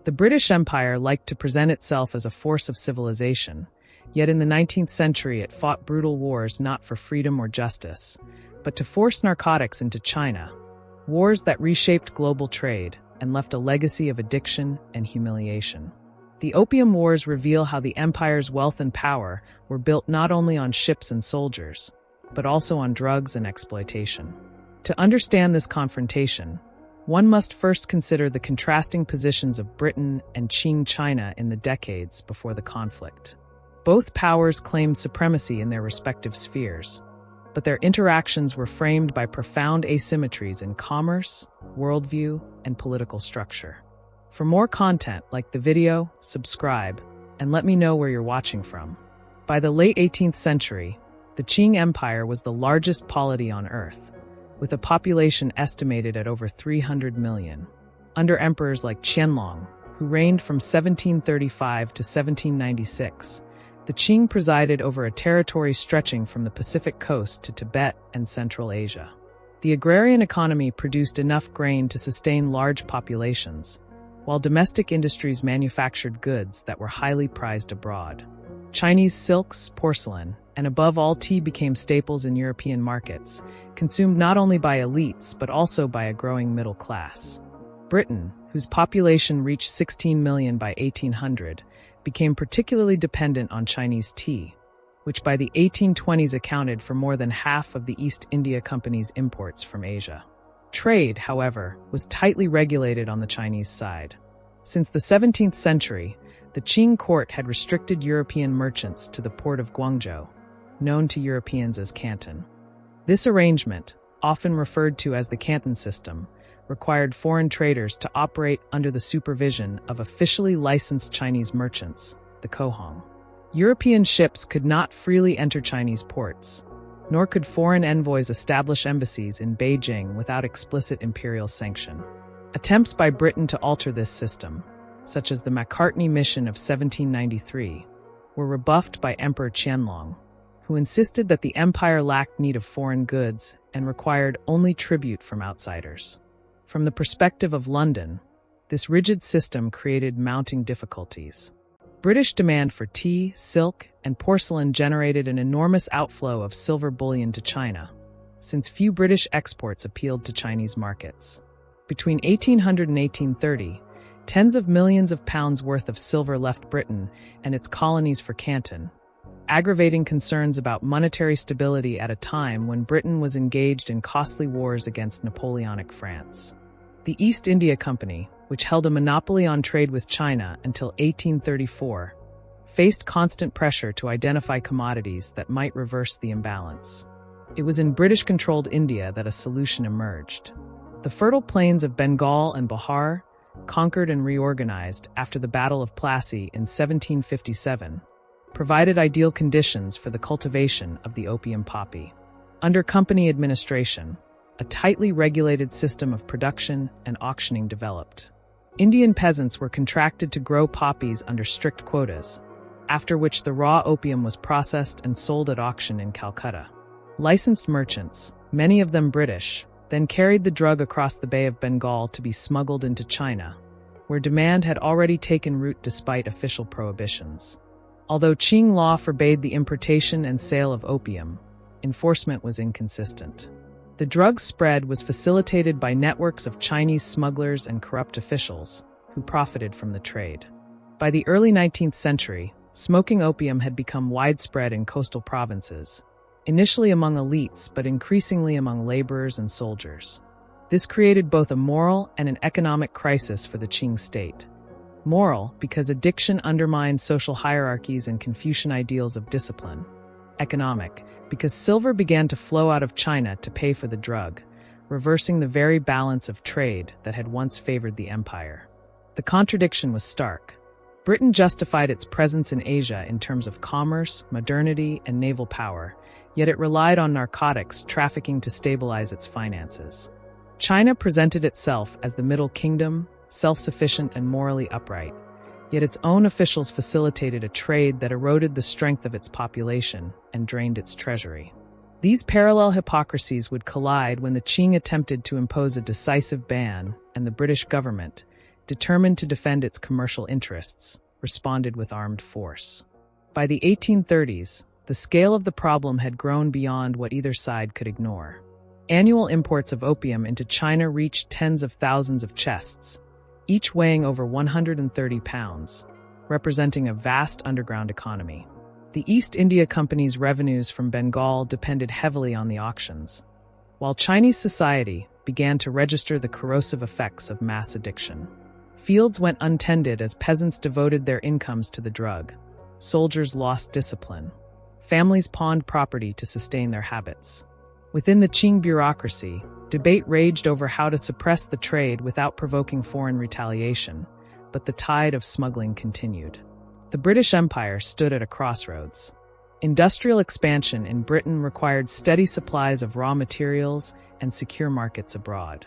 The British Empire liked to present itself as a force of civilization, yet in the 19th century it fought brutal wars not for freedom or justice, but to force narcotics into China, wars that reshaped global trade and left a legacy of addiction and humiliation. The Opium Wars reveal how the empire's wealth and power were built not only on ships and soldiers, but also on drugs and exploitation. To understand this confrontation, one must first consider the contrasting positions of Britain and Qing China in the decades before the conflict. Both powers claimed supremacy in their respective spheres, but their interactions were framed by profound asymmetries in commerce, worldview, and political structure. For more content, like the video, subscribe, and let me know where you're watching from. By the late 18th century, the Qing Empire was the largest polity on Earth, with a population estimated at over 300 million. Under emperors like Qianlong, who reigned from 1735 to 1796, the Qing presided over a territory stretching from the Pacific coast to Tibet and Central Asia. The agrarian economy produced enough grain to sustain large populations, while domestic industries manufactured goods that were highly prized abroad. Chinese silks, porcelain, and above all tea became staples in European markets, consumed not only by elites but also by a growing middle class. Britain, whose population reached 16 million by 1800, became particularly dependent on Chinese tea, which by the 1820s accounted for more than half of the East India Company's imports from Asia. Trade, however, was tightly regulated on the Chinese side. Since the 17th century, the Qing court had restricted European merchants to the port of Guangzhou, known to Europeans as Canton. This arrangement, often referred to as the Canton system, required foreign traders to operate under the supervision of officially licensed Chinese merchants, the Cohong. European ships could not freely enter Chinese ports, nor could foreign envoys establish embassies in Beijing without explicit imperial sanction. Attempts by Britain to alter this system, such as the Macartney Mission of 1793, were rebuffed by Emperor Qianlong, who insisted that the empire lacked need of foreign goods and required only tribute from outsiders. From the perspective of London, this rigid system created mounting difficulties. British demand for tea, silk, and porcelain generated an enormous outflow of silver bullion to China, since few British exports appealed to Chinese markets. Between 1800 and 1830, tens of millions of pounds worth of silver left Britain and its colonies for Canton, aggravating concerns about monetary stability at a time when Britain was engaged in costly wars against Napoleonic France. The East India Company, which held a monopoly on trade with China until 1834, faced constant pressure to identify commodities that might reverse the imbalance. It was in British-controlled India that a solution emerged. The fertile plains of Bengal and Bihar, conquered and reorganized after the Battle of Plassey in 1757, provided ideal conditions for the cultivation of the opium poppy. Under company administration, a tightly regulated system of production and auctioning developed. Indian peasants were contracted to grow poppies under strict quotas, after which the raw opium was processed and sold at auction in Calcutta. Licensed merchants, many of them British, then carried the drug across the Bay of Bengal to be smuggled into China, where demand had already taken root despite official prohibitions. Although Qing law forbade the importation and sale of opium, enforcement was inconsistent. The drug's spread was facilitated by networks of Chinese smugglers and corrupt officials, who profited from the trade. By the early 19th century, smoking opium had become widespread in coastal provinces, initially among elites but increasingly among laborers and soldiers. This created both a moral and an economic crisis for the Qing state. Moral, because addiction undermined social hierarchies and Confucian ideals of discipline. Economic, because silver began to flow out of China to pay for the drug, reversing the very balance of trade that had once favored the empire. The contradiction was stark. Britain justified its presence in Asia in terms of commerce, modernity, and naval power, yet it relied on narcotics trafficking to stabilize its finances. China presented itself as the Middle Kingdom, self-sufficient and morally upright, yet its own officials facilitated a trade that eroded the strength of its population and drained its treasury. These parallel hypocrisies would collide when the Qing attempted to impose a decisive ban and the British government, determined to defend its commercial interests, responded with armed force. By the 1830s, the scale of the problem had grown beyond what either side could ignore. Annual imports of opium into China reached tens of thousands of chests, each weighing over 130 pounds, representing a vast underground economy. The East India Company's revenues from Bengal depended heavily on the auctions, while Chinese society began to register the corrosive effects of mass addiction. Fields went untended as peasants devoted their incomes to the drug. Soldiers lost discipline. Families pawned property to sustain their habits. Within the Qing bureaucracy, debate raged over how to suppress the trade without provoking foreign retaliation, but the tide of smuggling continued. The British Empire stood at a crossroads. Industrial expansion in Britain required steady supplies of raw materials and secure markets abroad.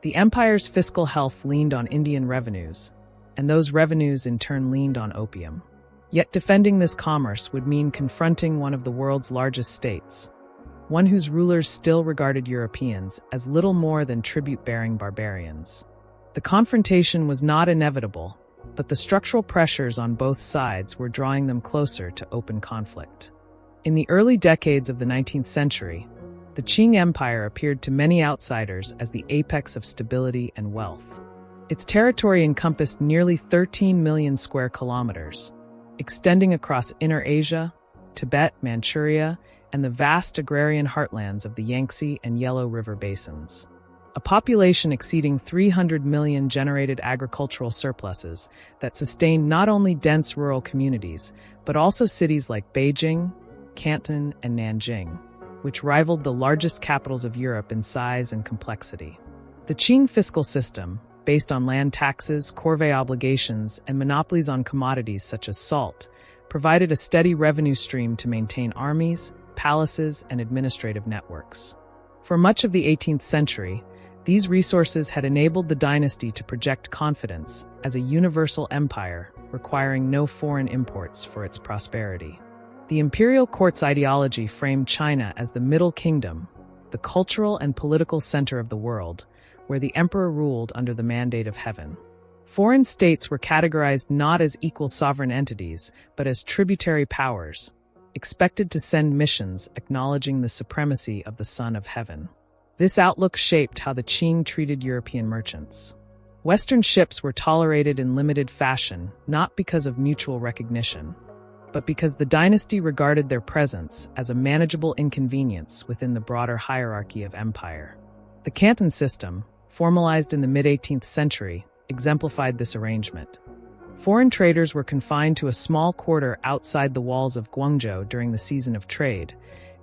The empire's fiscal health leaned on Indian revenues, and those revenues in turn leaned on opium. Yet defending this commerce would mean confronting one of the world's largest states, one whose rulers still regarded Europeans as little more than tribute-bearing barbarians. The confrontation was not inevitable, but the structural pressures on both sides were drawing them closer to open conflict. In the early decades of the 19th century, the Qing Empire appeared to many outsiders as the apex of stability and wealth. Its territory encompassed nearly 13 million square kilometers, extending across Inner Asia, Tibet, Manchuria, and the vast agrarian heartlands of the Yangtze and Yellow River basins. A population exceeding 300 million generated agricultural surpluses that sustained not only dense rural communities, but also cities like Beijing, Canton, and Nanjing, which rivaled the largest capitals of Europe in size and complexity. The Qing fiscal system, based on land taxes, corvée obligations, and monopolies on commodities such as salt, provided a steady revenue stream to maintain armies, palaces, and administrative networks. For much of the 18th century, these resources had enabled the dynasty to project confidence as a universal empire, requiring no foreign imports for its prosperity. The imperial court's ideology framed China as the Middle Kingdom, the cultural and political center of the world, where the emperor ruled under the mandate of heaven. Foreign states were categorized not as equal sovereign entities, but as tributary powers, expected to send missions acknowledging the supremacy of the Son of Heaven. This outlook shaped how the Qing treated European merchants. Western ships were tolerated in limited fashion, not because of mutual recognition, but because the dynasty regarded their presence as a manageable inconvenience within the broader hierarchy of empire. The Canton system, formalized in the mid-18th century, exemplified this arrangement. Foreign traders were confined to a small quarter outside the walls of Guangzhou during the season of trade,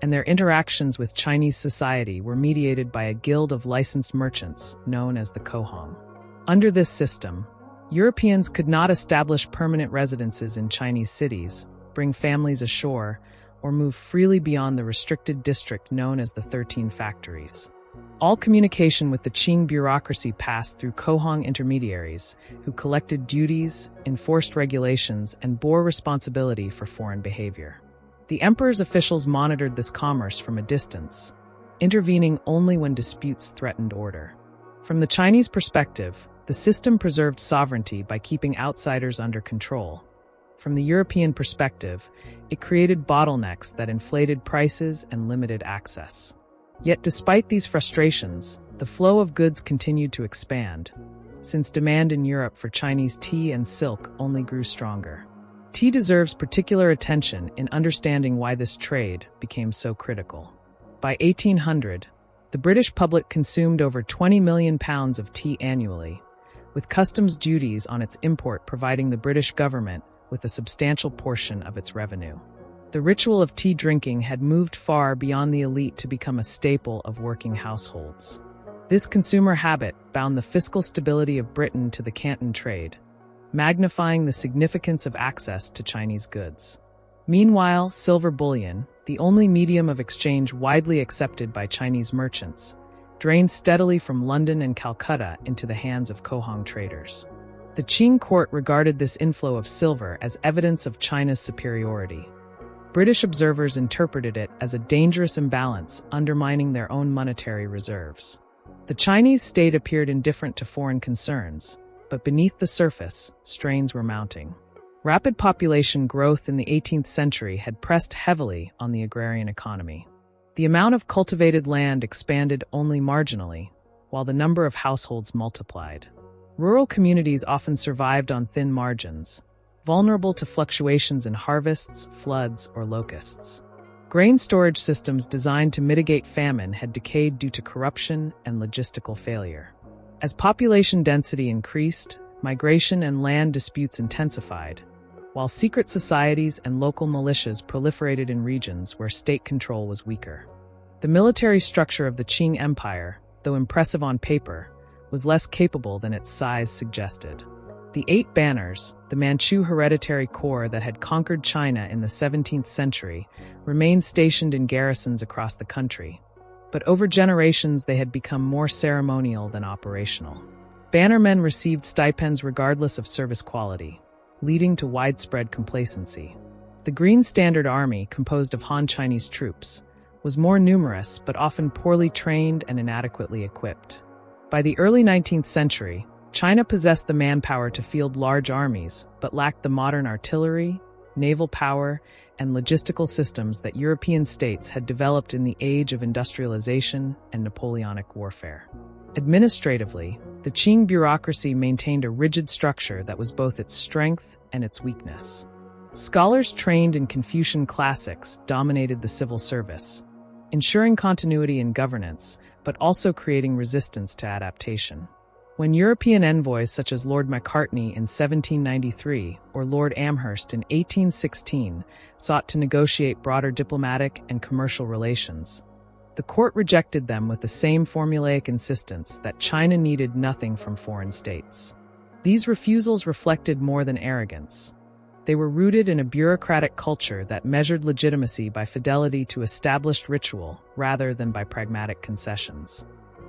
and their interactions with Chinese society were mediated by a guild of licensed merchants known as the Cohong. Under this system, Europeans could not establish permanent residences in Chinese cities, bring families ashore, or move freely beyond the restricted district known as the 13 Factories. All communication with the Qing bureaucracy passed through Cohong intermediaries, who collected duties, enforced regulations, and bore responsibility for foreign behavior. The emperor's officials monitored this commerce from a distance, intervening only when disputes threatened order. From the Chinese perspective, the system preserved sovereignty by keeping outsiders under control. From the European perspective, it created bottlenecks that inflated prices and limited access. Yet despite these frustrations, the flow of goods continued to expand, since demand in Europe for Chinese tea and silk only grew stronger. Tea deserves particular attention in understanding why this trade became so critical. By 1800, the British public consumed over 20 million pounds of tea annually, with customs duties on its import providing the British government with a substantial portion of its revenue. The ritual of tea drinking had moved far beyond the elite to become a staple of working households. This consumer habit bound the fiscal stability of Britain to the Canton trade, magnifying the significance of access to Chinese goods. Meanwhile, silver bullion, the only medium of exchange widely accepted by Chinese merchants, drained steadily from London and Calcutta into the hands of Cohong traders. The Qing court regarded this inflow of silver as evidence of China's superiority. British observers interpreted it as a dangerous imbalance, undermining their own monetary reserves. The Chinese state appeared indifferent to foreign concerns, but beneath the surface, strains were mounting. Rapid population growth in the 18th century had pressed heavily on the agrarian economy. The amount of cultivated land expanded only marginally, while the number of households multiplied. Rural communities often survived on thin margins, vulnerable to fluctuations in harvests, floods, or locusts. Grain storage systems designed to mitigate famine had decayed due to corruption and logistical failure. As population density increased, migration and land disputes intensified, while secret societies and local militias proliferated in regions where state control was weaker. The military structure of the Qing Empire, though impressive on paper, was less capable than its size suggested. The Eight Banners, the Manchu hereditary corps that had conquered China in the 17th century, remained stationed in garrisons across the country, but over generations they had become more ceremonial than operational. Bannermen received stipends regardless of service quality, leading to widespread complacency. The Green Standard Army, composed of Han Chinese troops, was more numerous but often poorly trained and inadequately equipped. By the early 19th century, China possessed the manpower to field large armies, but lacked the modern artillery, naval power, and logistical systems that European states had developed in the age of industrialization and Napoleonic warfare. Administratively, the Qing bureaucracy maintained a rigid structure that was both its strength and its weakness. Scholars trained in Confucian classics dominated the civil service, ensuring continuity in governance, but also creating resistance to adaptation. When European envoys such as Lord Macartney in 1793 or Lord Amherst in 1816 sought to negotiate broader diplomatic and commercial relations, the court rejected them with the same formulaic insistence that China needed nothing from foreign states. These refusals reflected more than arrogance. They were rooted in a bureaucratic culture that measured legitimacy by fidelity to established ritual rather than by pragmatic concessions.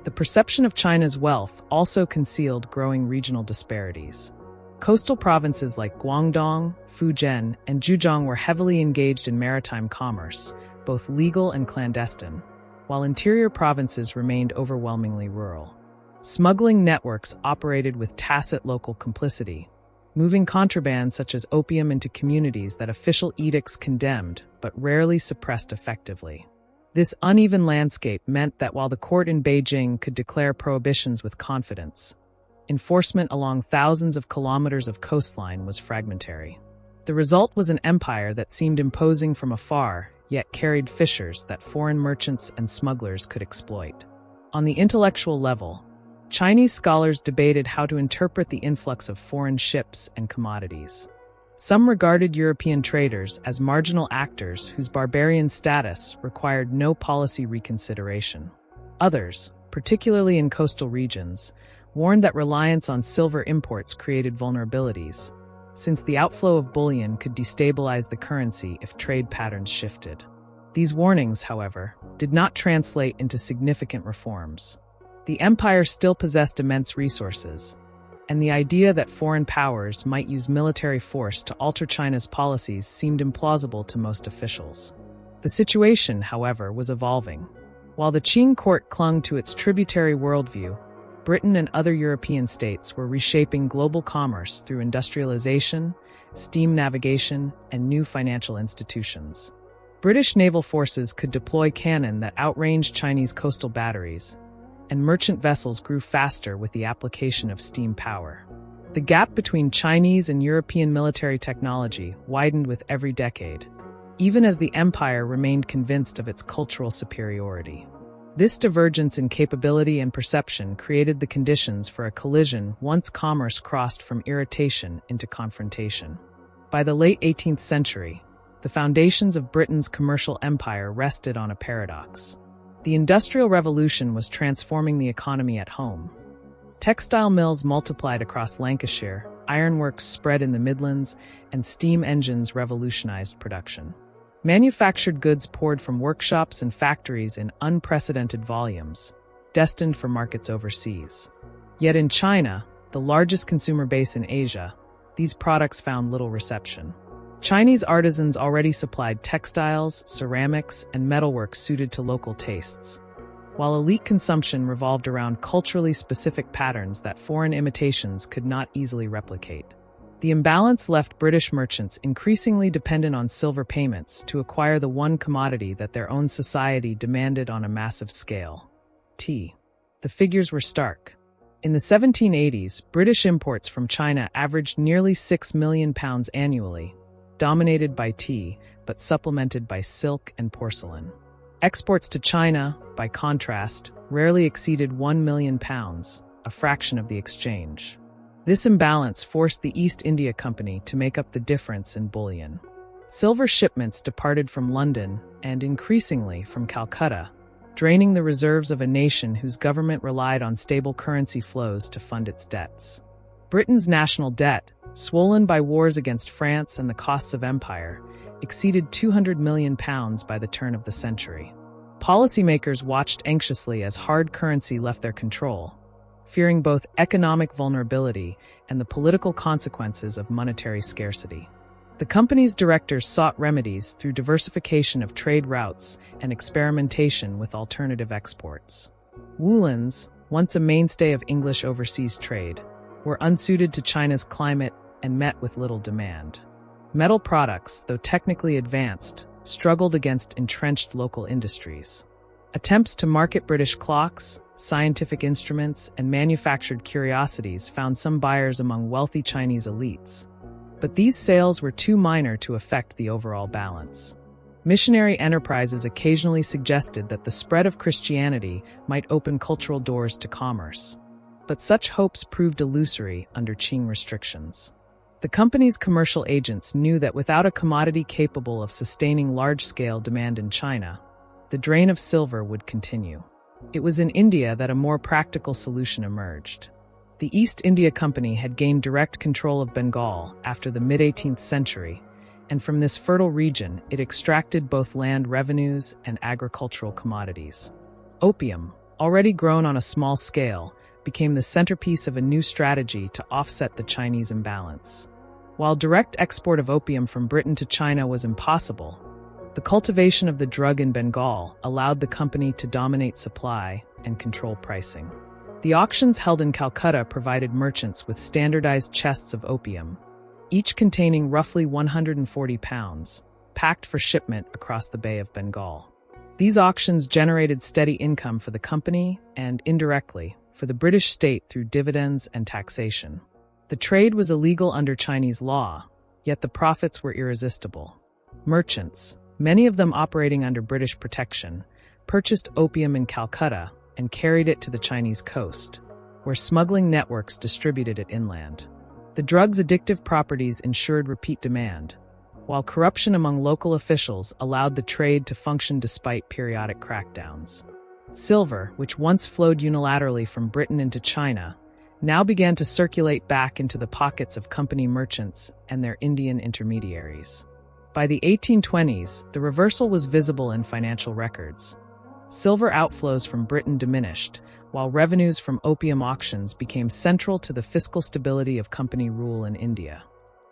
The perception of China's wealth also concealed growing regional disparities. Coastal provinces like Guangdong, Fujian, and Zhejiang were heavily engaged in maritime commerce, both legal and clandestine, while interior provinces remained overwhelmingly rural. Smuggling networks operated with tacit local complicity, moving contraband such as opium into communities that official edicts condemned but rarely suppressed effectively. This uneven landscape meant that while the court in Beijing could declare prohibitions with confidence, enforcement along thousands of kilometers of coastline was fragmentary. The result was an empire that seemed imposing from afar, yet carried fissures that foreign merchants and smugglers could exploit. On the intellectual level, Chinese scholars debated how to interpret the influx of foreign ships and commodities. Some regarded European traders as marginal actors whose barbarian status required no policy reconsideration. Others, particularly in coastal regions, warned that reliance on silver imports created vulnerabilities, since the outflow of bullion could destabilize the currency if trade patterns shifted. These warnings, however, did not translate into significant reforms. The empire still possessed immense resources, and the idea that foreign powers might use military force to alter China's policies seemed implausible to most officials. The situation, however, was evolving. While the Qing court clung to its tributary worldview, Britain and other European states were reshaping global commerce through industrialization, steam navigation, and new financial institutions. British naval forces could deploy cannon that outranged Chinese coastal batteries, and merchant vessels grew faster with the application of steam power. The gap between Chinese and European military technology widened with every decade, even as the empire remained convinced of its cultural superiority. This divergence in capability and perception created the conditions for a collision once commerce crossed from irritation into confrontation. By the late 18th century, the foundations of Britain's commercial empire rested on a paradox. The Industrial Revolution was transforming the economy at home. Textile mills multiplied across Lancashire, ironworks spread in the Midlands, and steam engines revolutionized production. Manufactured goods poured from workshops and factories in unprecedented volumes, destined for markets overseas. Yet in China, the largest consumer base in Asia, these products found little reception. Chinese artisans already supplied textiles, ceramics, and metalwork suited to local tastes. while elite consumption revolved around culturally specific patterns that foreign imitations could not easily replicate. The imbalance left British merchants increasingly dependent on silver payments to acquire the one commodity that their own society demanded on a massive scale: tea. The figures were stark. In the 1780s, British imports from China averaged nearly £6 million annually, dominated by tea, but supplemented by silk and porcelain. Exports to China, by contrast, rarely exceeded £1 million, a fraction of the exchange. This imbalance forced the East India Company to make up the difference in bullion. Silver shipments departed from London and, increasingly, from Calcutta, draining the reserves of a nation whose government relied on stable currency flows to fund its debts. Britain's national debt, swollen by wars against France and the costs of empire, exceeded £200 million by the turn of the century. Policymakers watched anxiously as hard currency left their control, fearing both economic vulnerability and the political consequences of monetary scarcity. The company's directors sought remedies through diversification of trade routes and experimentation with alternative exports. Woolens, once a mainstay of English overseas trade, were unsuited to China's climate and met with little demand. Metal products, though technically advanced, struggled against entrenched local industries. Attempts to market British clocks, scientific instruments, and manufactured curiosities found some buyers among wealthy Chinese elites. But these sales were too minor to affect the overall balance. Missionary enterprises occasionally suggested that the spread of Christianity might open cultural doors to commerce. But such hopes proved illusory under Qing restrictions. The company's commercial agents knew that without a commodity capable of sustaining large-scale demand in China, the drain of silver would continue. It was in India that a more practical solution emerged. The East India Company had gained direct control of Bengal after the mid-18th century, and from this fertile region it extracted both land revenues and agricultural commodities. Opium, already grown on a small scale, became the centerpiece of a new strategy to offset the Chinese imbalance. While direct export of opium from Britain to China was impossible, the cultivation of the drug in Bengal allowed the company to dominate supply and control pricing. The auctions held in Calcutta provided merchants with standardized chests of opium, each containing roughly 140 pounds, packed for shipment across the Bay of Bengal. These auctions generated steady income for the company and, indirectly, for the British state through dividends and taxation. The trade was illegal under Chinese law, yet the profits were irresistible. Merchants, many of them operating under British protection, purchased opium in Calcutta and carried it to the Chinese coast, where smuggling networks distributed it inland. The drug's addictive properties ensured repeat demand, while corruption among local officials allowed the trade to function despite periodic crackdowns. Silver, which once flowed unilaterally from Britain into China, now began to circulate back into the pockets of company merchants and their Indian intermediaries. By the 1820s, the reversal was visible in financial records. Silver outflows from Britain diminished, while revenues from opium auctions became central to the fiscal stability of company rule in India.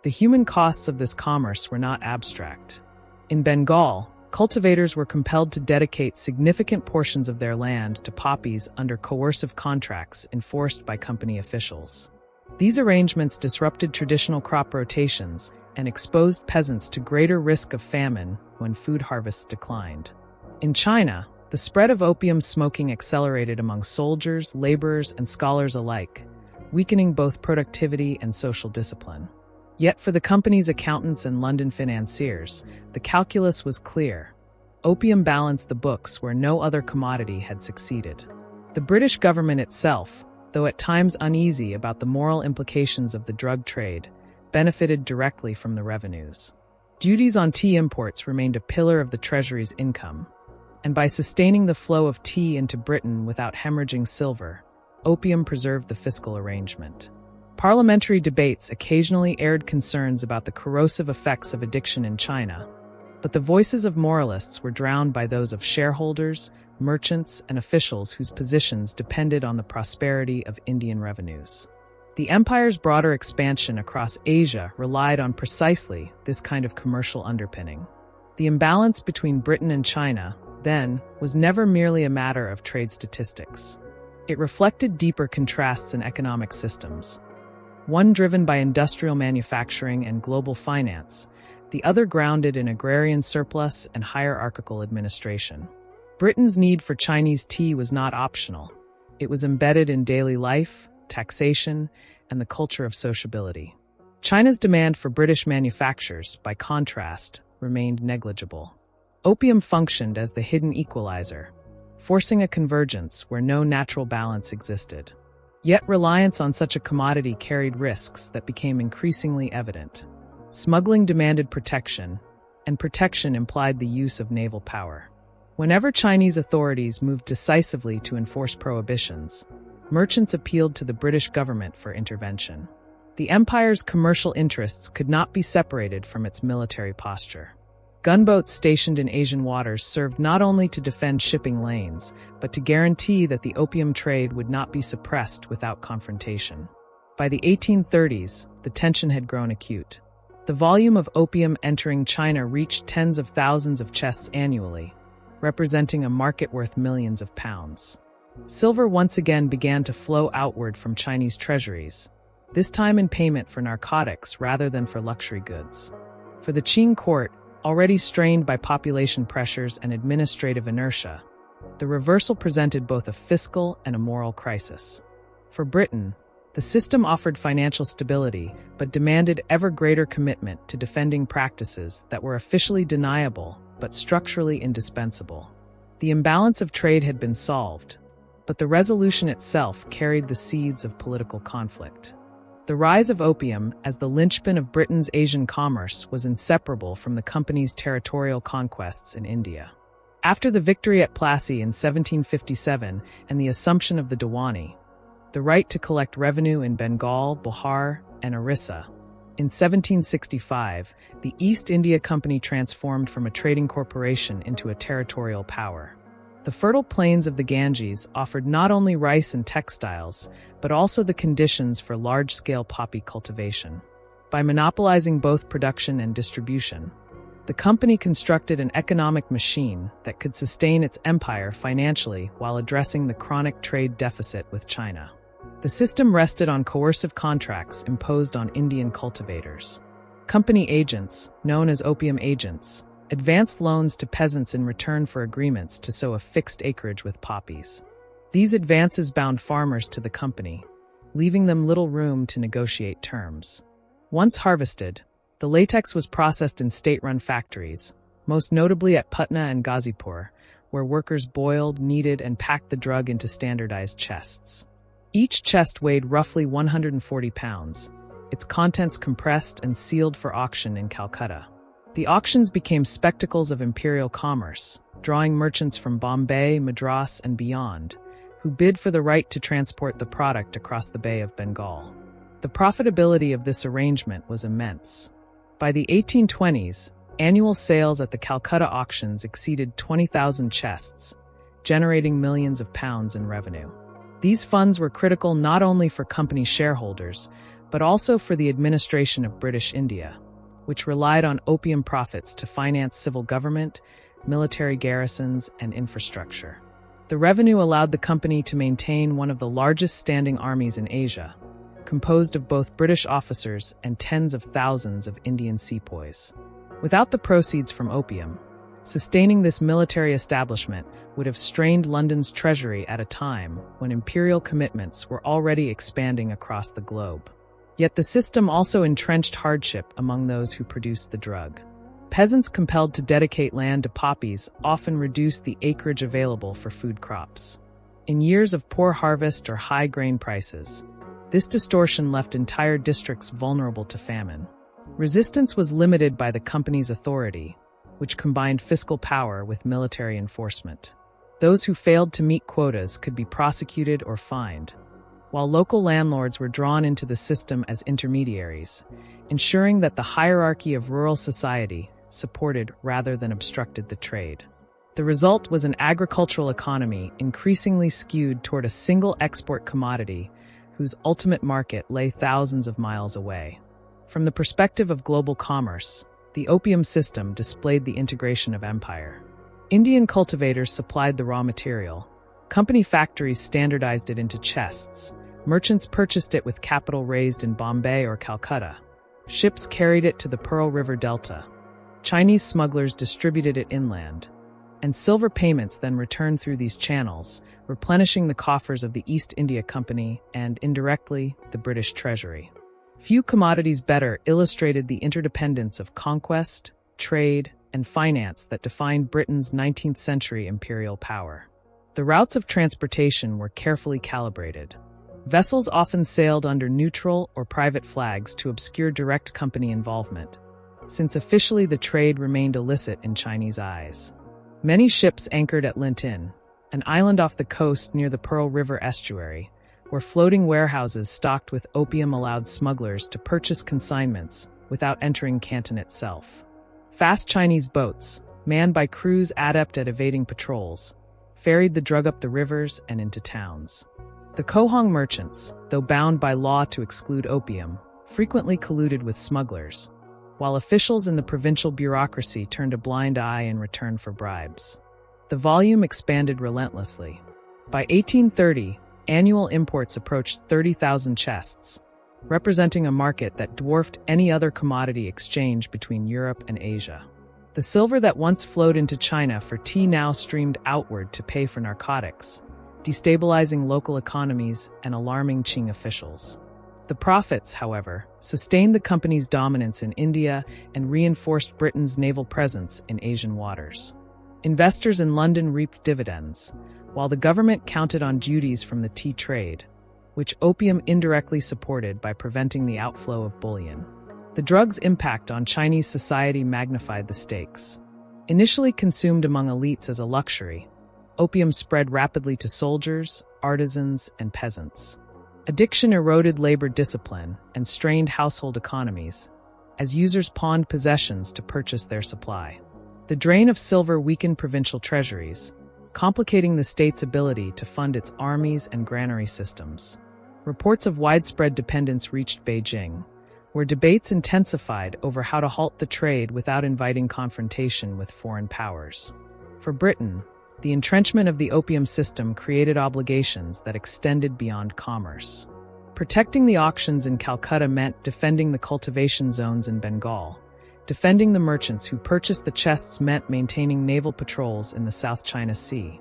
The human costs of this commerce were not abstract. In Bengal, cultivators were compelled to dedicate significant portions of their land to poppies under coercive contracts enforced by company officials. These arrangements disrupted traditional crop rotations and exposed peasants to greater risk of famine when food harvests declined. In China, the spread of opium smoking accelerated among soldiers, laborers, and scholars alike, weakening both productivity and social discipline. Yet for the company's accountants and London financiers, the calculus was clear. Opium balanced the books where no other commodity had succeeded. The British government itself, though at times uneasy about the moral implications of the drug trade, benefited directly from the revenues. Duties on tea imports remained a pillar of the Treasury's income, and by sustaining the flow of tea into Britain without hemorrhaging silver, opium preserved the fiscal arrangement. Parliamentary debates occasionally aired concerns about the corrosive effects of addiction in China, but the voices of moralists were drowned by those of shareholders, merchants, and officials whose positions depended on the prosperity of Indian revenues. The empire's broader expansion across Asia relied on precisely this kind of commercial underpinning. The imbalance between Britain and China, then, was never merely a matter of trade statistics. It reflected deeper contrasts in economic systems, one driven by industrial manufacturing and global finance, the other grounded in agrarian surplus and hierarchical administration. Britain's need for Chinese tea was not optional. It was embedded in daily life, taxation, and the culture of sociability. China's demand for British manufactures, by contrast, remained negligible. Opium functioned as the hidden equalizer, forcing a convergence where no natural balance existed. Yet reliance on such a commodity carried risks that became increasingly evident. Smuggling demanded protection, and protection implied the use of naval power. Whenever Chinese authorities moved decisively to enforce prohibitions, merchants appealed to the British government for intervention. The empire's commercial interests could not be separated from its military posture. Gunboats stationed in Asian waters served not only to defend shipping lanes, but to guarantee that the opium trade would not be suppressed without confrontation. By the 1830s, the tension had grown acute. The volume of opium entering China reached tens of thousands of chests annually, representing a market worth millions of pounds. Silver once again began to flow outward from Chinese treasuries, this time in payment for narcotics rather than for luxury goods. For the Qing court, already strained by population pressures and administrative inertia, the reversal presented both a fiscal and a moral crisis. For Britain, the system offered financial stability but demanded ever greater commitment to defending practices that were officially deniable but structurally indispensable. The imbalance of trade had been solved, but the resolution itself carried the seeds of political conflict. The rise of opium as the linchpin of Britain's Asian commerce was inseparable from the company's territorial conquests in India. After the victory at Plassey in 1757 and the assumption of the Diwani, the right to collect revenue in Bengal, Bihar, and Orissa, in 1765, the East India Company transformed from a trading corporation into a territorial power. The fertile plains of the Ganges offered not only rice and textiles, but also the conditions for large-scale poppy cultivation. By monopolizing both production and distribution, the company constructed an economic machine that could sustain its empire financially while addressing the chronic trade deficit with China. The system rested on coercive contracts imposed on Indian cultivators. Company agents, known as opium agents, advanced loans to peasants in return for agreements to sow a fixed acreage with poppies. These advances bound farmers to the company, leaving them little room to negotiate terms. Once harvested, the latex was processed in state-run factories, most notably at Patna and Ghazipur, where workers boiled, kneaded, and packed the drug into standardized chests. Each chest weighed roughly 140 pounds, its contents compressed and sealed for auction in Calcutta. The auctions became spectacles of imperial commerce, drawing merchants from Bombay, Madras, and beyond, who bid for the right to transport the product across the Bay of Bengal. The profitability of this arrangement was immense. By the 1820s, annual sales at the Calcutta auctions exceeded 20,000 chests, generating millions of pounds in revenue. These funds were critical not only for company shareholders, but also for the administration of British India, which relied on opium profits to finance civil government, military garrisons, and infrastructure. The revenue allowed the company to maintain one of the largest standing armies in Asia, composed of both British officers and tens of thousands of Indian sepoys. Without the proceeds from opium, sustaining this military establishment would have strained London's treasury at a time when imperial commitments were already expanding across the globe. Yet the system also entrenched hardship among those who produced the drug. Peasants compelled to dedicate land to poppies often reduced the acreage available for food crops. In years of poor harvest or high grain prices, this distortion left entire districts vulnerable to famine. Resistance was limited by the company's authority, which combined fiscal power with military enforcement. Those who failed to meet quotas could be prosecuted or fined, while local landlords were drawn into the system as intermediaries, ensuring that the hierarchy of rural society supported rather than obstructed the trade. The result was an agricultural economy increasingly skewed toward a single export commodity whose ultimate market lay thousands of miles away. From the perspective of global commerce, the opium system displayed the integration of empire. Indian cultivators supplied the raw material. Company factories standardized it into chests. Merchants purchased it with capital raised in Bombay or Calcutta. Ships carried it to the Pearl River Delta. Chinese smugglers distributed it inland. And silver payments then returned through these channels, replenishing the coffers of the East India Company and, indirectly, the British Treasury. Few commodities better illustrated the interdependence of conquest, trade, and finance that defined Britain's 19th century imperial power. The routes of transportation were carefully calibrated. Vessels often sailed under neutral or private flags to obscure direct company involvement, since officially the trade remained illicit in Chinese eyes. Many ships anchored at Lintin, an island off the coast near the Pearl River estuary, where floating warehouses stocked with opium allowed smugglers to purchase consignments without entering Canton itself. Fast Chinese boats, manned by crews adept at evading patrols, ferried the drug up the rivers and into towns. The Kohong merchants, though bound by law to exclude opium, frequently colluded with smugglers, while officials in the provincial bureaucracy turned a blind eye in return for bribes. The volume expanded relentlessly. By 1830, annual imports approached 30,000 chests, representing a market that dwarfed any other commodity exchange between Europe and Asia. The silver that once flowed into China for tea now streamed outward to pay for narcotics, destabilizing local economies and alarming Qing officials. The profits, however, sustained the company's dominance in India and reinforced Britain's naval presence in Asian waters. Investors in London reaped dividends, while the government counted on duties from the tea trade, which opium indirectly supported by preventing the outflow of bullion. The drug's impact on Chinese society magnified the stakes. Initially consumed among elites as a luxury, opium spread rapidly to soldiers, artisans, and peasants. Addiction eroded labor discipline and strained household economies, as users pawned possessions to purchase their supply. The drain of silver weakened provincial treasuries, complicating the state's ability to fund its armies and granary systems. Reports of widespread dependence reached Beijing, where debates intensified over how to halt the trade without inviting confrontation with foreign powers. For Britain, the entrenchment of the opium system created obligations that extended beyond commerce. Protecting the auctions in Calcutta meant defending the cultivation zones in Bengal. Defending the merchants who purchased the chests meant maintaining naval patrols in the South China Sea.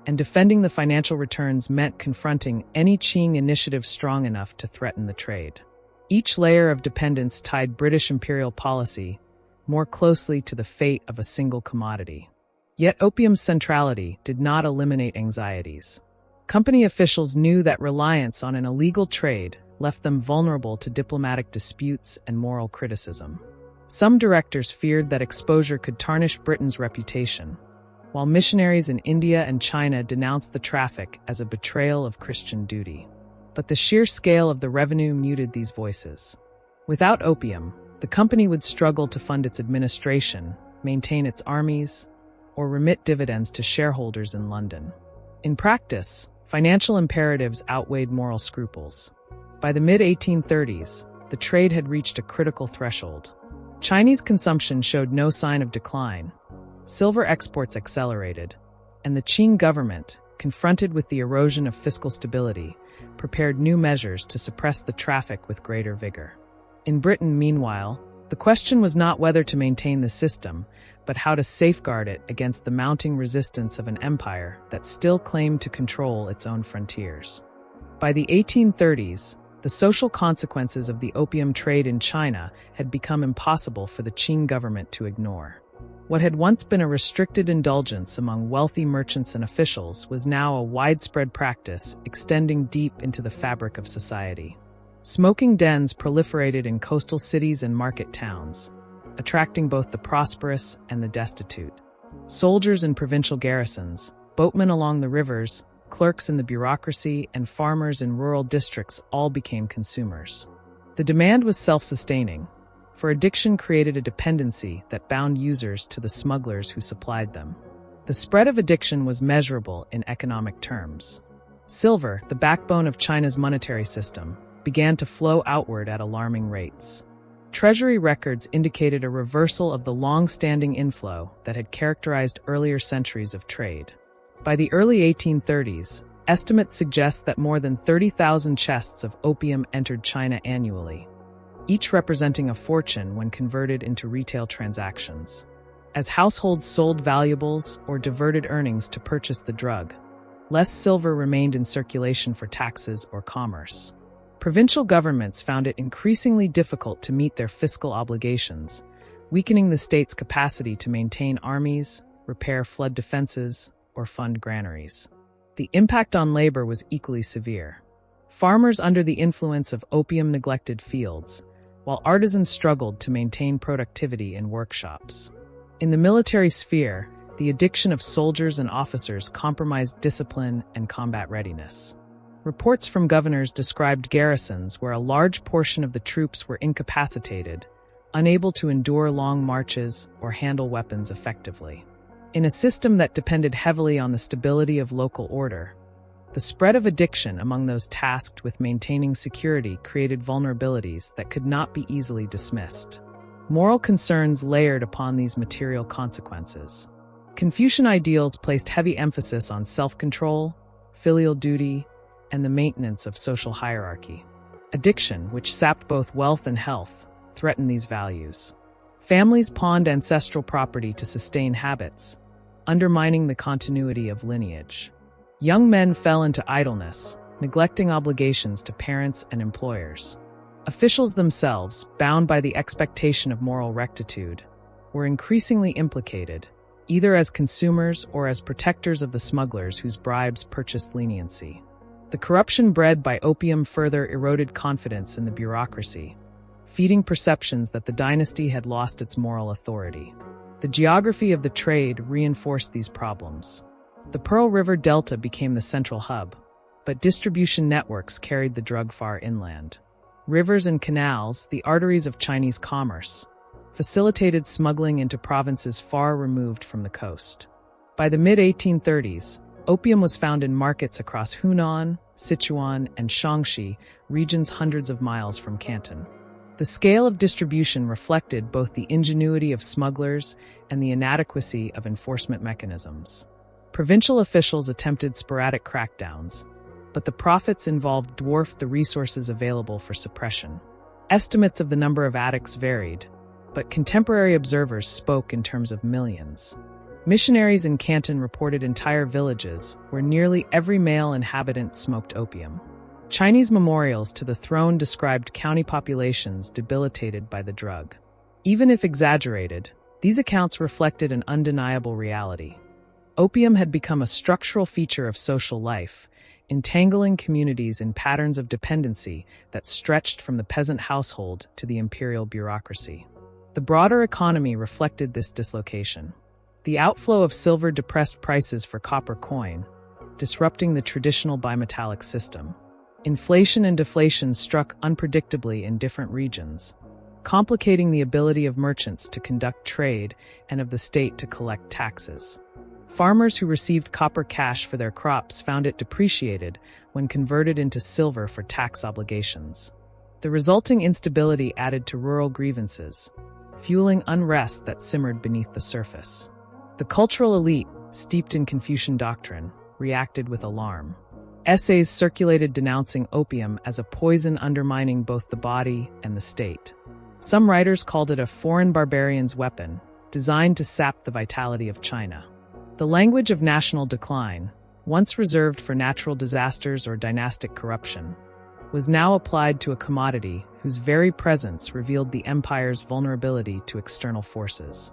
And defending the financial returns meant confronting any Qing initiative strong enough to threaten the trade. Each layer of dependence tied British imperial policy more closely to the fate of a single commodity. Yet opium's centrality did not eliminate anxieties. Company officials knew that reliance on an illegal trade left them vulnerable to diplomatic disputes and moral criticism. Some directors feared that exposure could tarnish Britain's reputation, while missionaries in India and China denounced the traffic as a betrayal of Christian duty. But the sheer scale of the revenue muted these voices. Without opium, the company would struggle to fund its administration, maintain its armies, or remit dividends to shareholders in London. In practice, financial imperatives outweighed moral scruples. By the mid-1830s, the trade had reached a critical threshold. Chinese consumption showed no sign of decline. Silver exports accelerated, and the Qing government, confronted with the erosion of fiscal stability, prepared new measures to suppress the traffic with greater vigor. In Britain, meanwhile, the question was not whether to maintain the system, but how to safeguard it against the mounting resistance of an empire that still claimed to control its own frontiers. By the 1830s, the social consequences of the opium trade in China had become impossible for the Qing government to ignore. What had once been a restricted indulgence among wealthy merchants and officials was now a widespread practice extending deep into the fabric of society. Smoking dens proliferated in coastal cities and market towns, attracting both the prosperous and the destitute. Soldiers in provincial garrisons, boatmen along the rivers, clerks in the bureaucracy, and farmers in rural districts all became consumers. The demand was self-sustaining, for addiction created a dependency that bound users to the smugglers who supplied them. The spread of addiction was measurable in economic terms. Silver, the backbone of China's monetary system, began to flow outward at alarming rates. Treasury records indicated a reversal of the long-standing inflow that had characterized earlier centuries of trade. By the early 1830s, estimates suggest that more than 30,000 chests of opium entered China annually, each representing a fortune when converted into retail transactions. As households sold valuables or diverted earnings to purchase the drug, less silver remained in circulation for taxes or commerce. Provincial governments found it increasingly difficult to meet their fiscal obligations, weakening the state's capacity to maintain armies, repair flood defenses, or fund granaries. The impact on labor was equally severe. Farmers under the influence of opium neglected fields, while artisans struggled to maintain productivity in workshops. In the military sphere, the addiction of soldiers and officers compromised discipline and combat readiness. Reports from governors described garrisons where a large portion of the troops were incapacitated, unable to endure long marches or handle weapons effectively. In a system that depended heavily on the stability of local order, the spread of addiction among those tasked with maintaining security created vulnerabilities that could not be easily dismissed. Moral concerns layered upon these material consequences. Confucian ideals placed heavy emphasis on self-control, filial duty, and the maintenance of social hierarchy. Addiction, which sapped both wealth and health, threatened these values. Families pawned ancestral property to sustain habits, undermining the continuity of lineage. Young men fell into idleness, neglecting obligations to parents and employers. Officials themselves, bound by the expectation of moral rectitude, were increasingly implicated, either as consumers or as protectors of the smugglers whose bribes purchased leniency. The corruption bred by opium further eroded confidence in the bureaucracy, feeding perceptions that the dynasty had lost its moral authority. The geography of the trade reinforced these problems. The Pearl River Delta became the central hub, but distribution networks carried the drug far inland. Rivers and canals, the arteries of Chinese commerce, facilitated smuggling into provinces far removed from the coast. By the mid-1830s, opium was found in markets across Hunan, Sichuan, and Shaanxi, regions hundreds of miles from Canton. The scale of distribution reflected both the ingenuity of smugglers and the inadequacy of enforcement mechanisms. Provincial officials attempted sporadic crackdowns, but the profits involved dwarfed the resources available for suppression. Estimates of the number of addicts varied, but contemporary observers spoke in terms of millions. Missionaries in Canton reported entire villages where nearly every male inhabitant smoked opium. Chinese memorials to the throne described county populations debilitated by the drug. Even if exaggerated, these accounts reflected an undeniable reality. Opium had become a structural feature of social life, entangling communities in patterns of dependency that stretched from the peasant household to the imperial bureaucracy. The broader economy reflected this dislocation. The outflow of silver depressed prices for copper coin, disrupting the traditional bimetallic system. Inflation and deflation struck unpredictably in different regions, complicating the ability of merchants to conduct trade and of the state to collect taxes. Farmers who received copper cash for their crops found it depreciated when converted into silver for tax obligations. The resulting instability added to rural grievances, fueling unrest that simmered beneath the surface. The cultural elite, steeped in Confucian doctrine, reacted with alarm. Essays circulated denouncing opium as a poison undermining both the body and the state. Some writers called it a foreign barbarian's weapon, designed to sap the vitality of China. The language of national decline, once reserved for natural disasters or dynastic corruption, was now applied to a commodity whose very presence revealed the empire's vulnerability to external forces.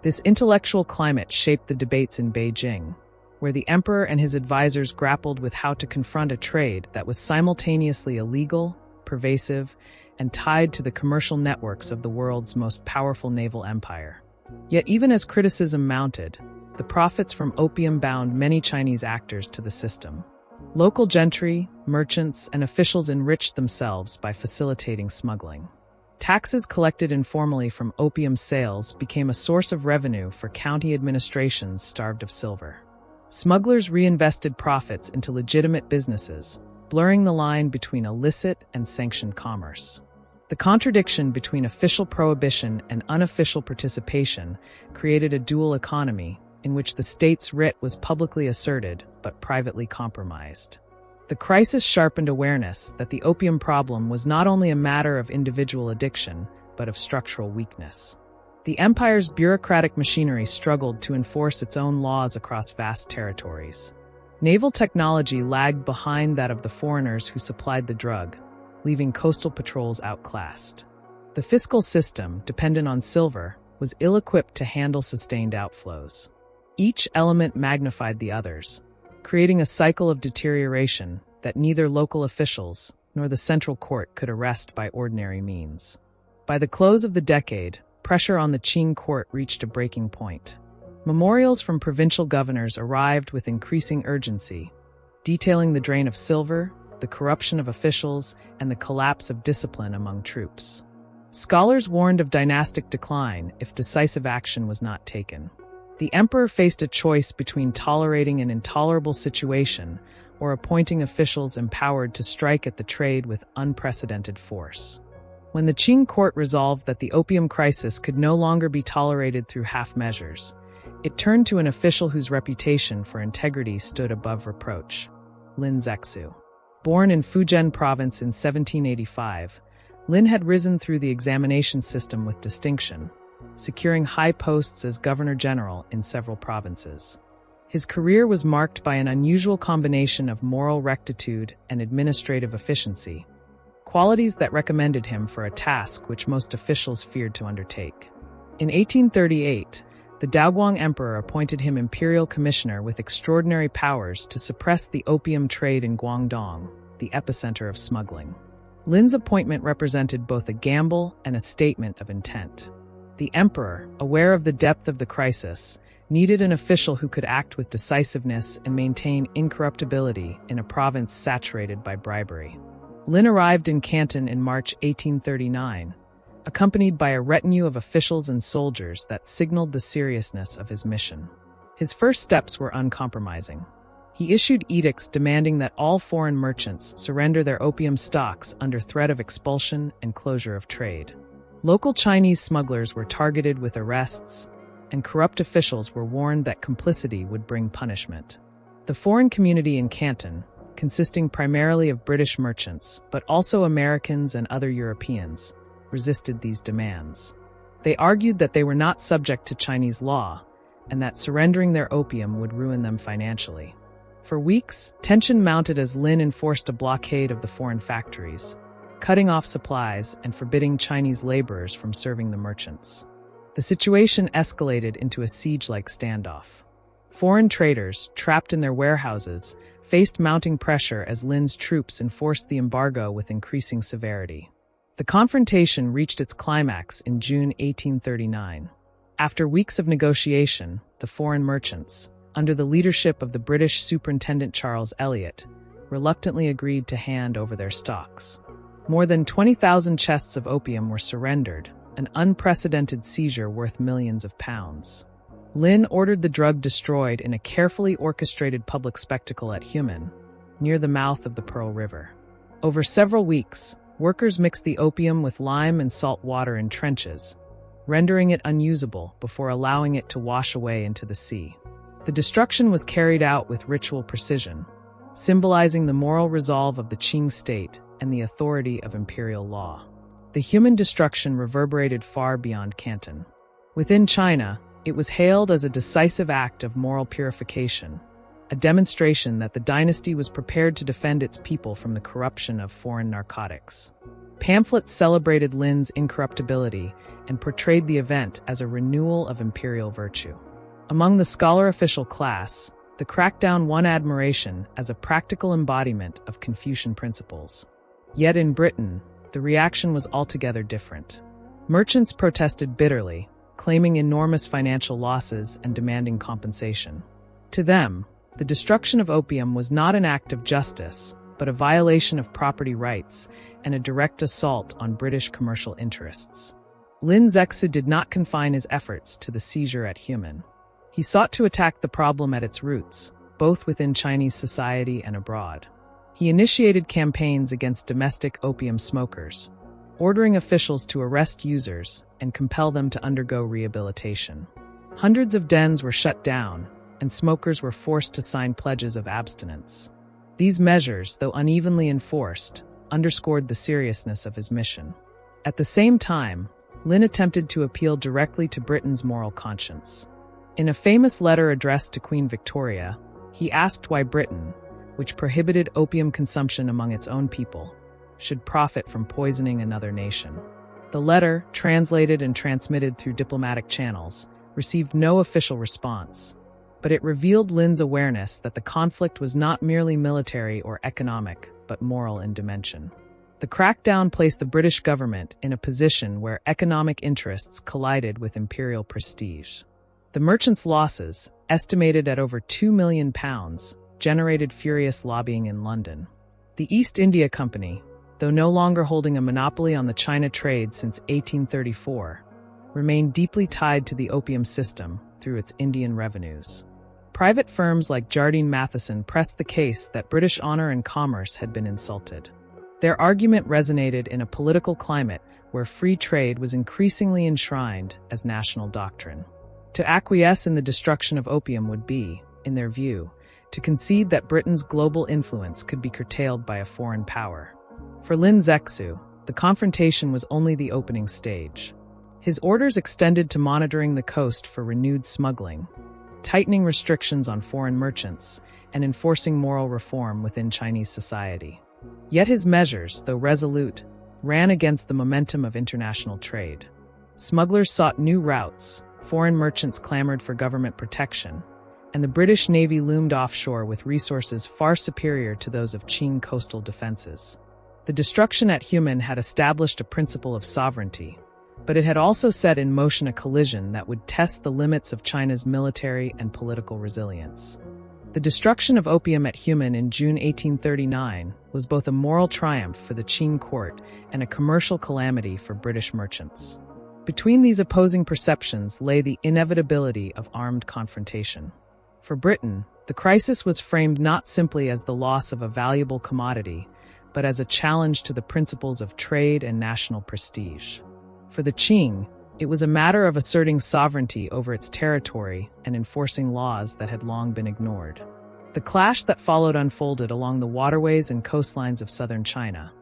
This intellectual climate shaped the debates in Beijing, where the emperor and his advisors grappled with how to confront a trade that was simultaneously illegal, pervasive, and tied to the commercial networks of the world's most powerful naval empire. Yet even as criticism mounted, the profits from opium bound many Chinese actors to the system. Local gentry, merchants, and officials enriched themselves by facilitating smuggling. Taxes collected informally from opium sales became a source of revenue for county administrations starved of silver. Smugglers reinvested profits into legitimate businesses, blurring the line between illicit and sanctioned commerce. The contradiction between official prohibition and unofficial participation created a dual economy in which the state's writ was publicly asserted but privately compromised. The crisis sharpened awareness that the opium problem was not only a matter of individual addiction, but of structural weakness. The empire's bureaucratic machinery struggled to enforce its own laws across vast territories. Naval technology lagged behind that of the foreigners who supplied the drug, leaving coastal patrols outclassed. The fiscal system, dependent on silver, was ill-equipped to handle sustained outflows. Each element magnified the others, creating a cycle of deterioration that neither local officials nor the central court could arrest by ordinary means. By the close of the decade, pressure on the Qing court reached a breaking point. Memorials from provincial governors arrived with increasing urgency, detailing the drain of silver, the corruption of officials, and the collapse of discipline among troops. Scholars warned of dynastic decline if decisive action was not taken. The emperor faced a choice between tolerating an intolerable situation or appointing officials empowered to strike at the trade with unprecedented force. When the Qing court resolved that the opium crisis could no longer be tolerated through half measures, it turned to an official whose reputation for integrity stood above reproach, Lin Zexu. Born in Fujian province in 1785, Lin had risen through the examination system with distinction, securing high posts as governor-general in several provinces. His career was marked by an unusual combination of moral rectitude and administrative efficiency, qualities that recommended him for a task which most officials feared to undertake. In 1838, the Daoguang Emperor appointed him imperial commissioner with extraordinary powers to suppress the opium trade in Guangdong, the epicenter of smuggling. Lin's appointment represented both a gamble and a statement of intent. The emperor, aware of the depth of the crisis, needed an official who could act with decisiveness and maintain incorruptibility in a province saturated by bribery. Lin arrived in Canton in March 1839, accompanied by a retinue of officials and soldiers that signaled the seriousness of his mission. His first steps were uncompromising. He issued edicts demanding that all foreign merchants surrender their opium stocks under threat of expulsion and closure of trade. Local Chinese smugglers were targeted with arrests, and corrupt officials were warned that complicity would bring punishment. The foreign community in Canton, consisting primarily of British merchants, but also Americans and other Europeans, resisted these demands. They argued that they were not subject to Chinese law, and that surrendering their opium would ruin them financially. For weeks, tension mounted as Lin enforced a blockade of the foreign factories, cutting off supplies and forbidding Chinese laborers from serving the merchants. The situation escalated into a siege-like standoff. Foreign traders, trapped in their warehouses, faced mounting pressure as Lin's troops enforced the embargo with increasing severity. The confrontation reached its climax in June 1839. After weeks of negotiation, the foreign merchants, under the leadership of the British Superintendent Charles Elliot, reluctantly agreed to hand over their stocks. More than 20,000 chests of opium were surrendered, an unprecedented seizure worth millions of pounds. Lin ordered the drug destroyed in a carefully orchestrated public spectacle at Human, near the mouth of the Pearl River. Over several weeks, workers mixed the opium with lime and salt water in trenches, rendering it unusable before allowing it to wash away into the sea. The destruction was carried out with ritual precision, symbolizing the moral resolve of the Qing state and the authority of imperial law. The human destruction reverberated far beyond Canton. Within China, it was hailed as a decisive act of moral purification, a demonstration that the dynasty was prepared to defend its people from the corruption of foreign narcotics. Pamphlets celebrated Lin's incorruptibility and portrayed the event as a renewal of imperial virtue. Among the scholar-official class, the crackdown won admiration as a practical embodiment of Confucian principles. Yet in Britain, the reaction was altogether different. Merchants protested bitterly, claiming enormous financial losses and demanding compensation. To them, the destruction of opium was not an act of justice, but a violation of property rights and a direct assault on British commercial interests. Lin Zexu did not confine his efforts to the seizure at Human. He sought to attack the problem at its roots, both within Chinese society and abroad. He initiated campaigns against domestic opium smokers, ordering officials to arrest users and compel them to undergo rehabilitation. Hundreds of dens were shut down, and smokers were forced to sign pledges of abstinence. These measures, though unevenly enforced, underscored the seriousness of his mission. At the same time, Lin attempted to appeal directly to Britain's moral conscience. In a famous letter addressed to Queen Victoria, he asked why Britain, which prohibited opium consumption among its own people, should profit from poisoning another nation. The letter, translated and transmitted through diplomatic channels, received no official response, but it revealed Lin's awareness that the conflict was not merely military or economic, but moral in dimension. The crackdown placed the British government in a position where economic interests collided with imperial prestige. The merchants' losses, estimated at over £2 million, generated furious lobbying in London. The East India Company, though no longer holding a monopoly on the China trade since 1834, remained deeply tied to the opium system through its Indian revenues. Private firms like Jardine Matheson pressed the case that British honor and commerce had been insulted. Their argument resonated in a political climate where free trade was increasingly enshrined as national doctrine. To acquiesce in the destruction of opium would be, in their view, to concede that Britain's global influence could be curtailed by a foreign power. For Lin Zexu, the confrontation was only the opening stage. His orders extended to monitoring the coast for renewed smuggling, tightening restrictions on foreign merchants, and enforcing moral reform within Chinese society. Yet his measures, though resolute, ran against the momentum of international trade. Smugglers sought new routes, foreign merchants clamored for government protection, and the British Navy loomed offshore with resources far superior to those of Qing coastal defenses. The destruction at Human had established a principle of sovereignty, but it had also set in motion a collision that would test the limits of China's military and political resilience. The destruction of opium at Human in June 1839 was both a moral triumph for the Qing court and a commercial calamity for British merchants. Between these opposing perceptions lay the inevitability of armed confrontation. For Britain, the crisis was framed not simply as the loss of a valuable commodity, but as a challenge to the principles of trade and national prestige. For the Qing, it was a matter of asserting sovereignty over its territory and enforcing laws that had long been ignored. The clash that followed unfolded along the waterways and coastlines of southern China,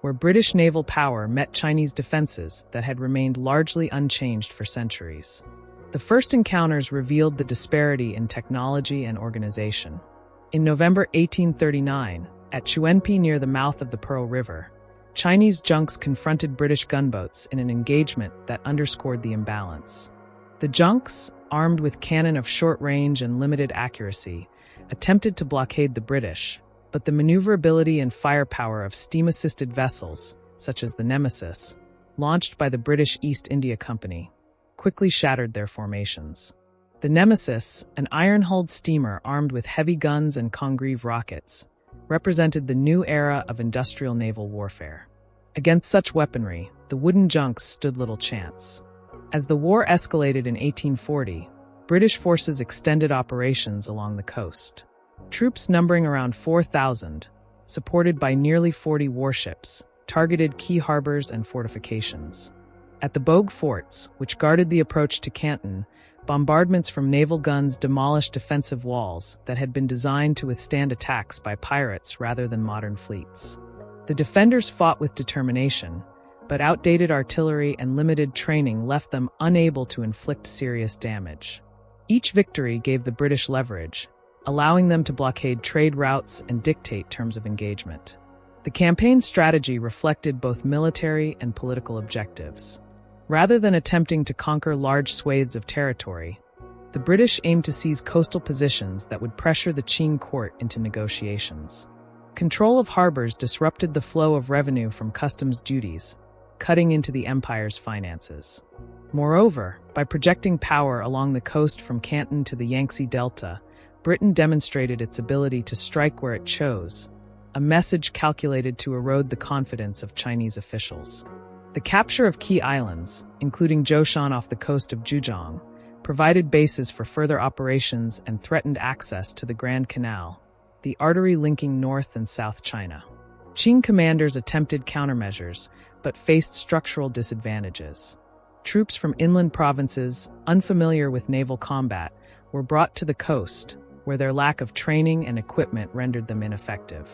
where British naval power met Chinese defenses that had remained largely unchanged for centuries. The first encounters revealed the disparity in technology and organization. In November 1839, at Chuenpi near the mouth of the Pearl River, Chinese junks confronted British gunboats in an engagement that underscored the imbalance. The junks, armed with cannon of short range and limited accuracy, attempted to blockade the British, but the maneuverability and firepower of steam-assisted vessels, such as the Nemesis, launched by the British East India Company, quickly shattered their formations. The Nemesis, an iron-hulled steamer armed with heavy guns and Congreve rockets, represented the new era of industrial naval warfare. Against such weaponry, the wooden junks stood little chance. As the war escalated in 1840, British forces extended operations along the coast. Troops numbering around 4,000, supported by nearly 40 warships, targeted key harbors and fortifications. At the Bogue forts, which guarded the approach to Canton, bombardments from naval guns demolished defensive walls that had been designed to withstand attacks by pirates rather than modern fleets. The defenders fought with determination, but outdated artillery and limited training left them unable to inflict serious damage. Each victory gave the British leverage, allowing them to blockade trade routes and dictate terms of engagement. The campaign's strategy reflected both military and political objectives. Rather than attempting to conquer large swathes of territory, the British aimed to seize coastal positions that would pressure the Qing court into negotiations. Control of harbors disrupted the flow of revenue from customs duties, cutting into the empire's finances. Moreover, by projecting power along the coast from Canton to the Yangtze Delta, Britain demonstrated its ability to strike where it chose, a message calculated to erode the confidence of Chinese officials. The capture of key islands, including Zhoushan off the coast of Zhejiang, provided bases for further operations and threatened access to the Grand Canal, the artery linking North and South China. Qing commanders attempted countermeasures, but faced structural disadvantages. Troops from inland provinces, unfamiliar with naval combat, were brought to the coast, where their lack of training and equipment rendered them ineffective.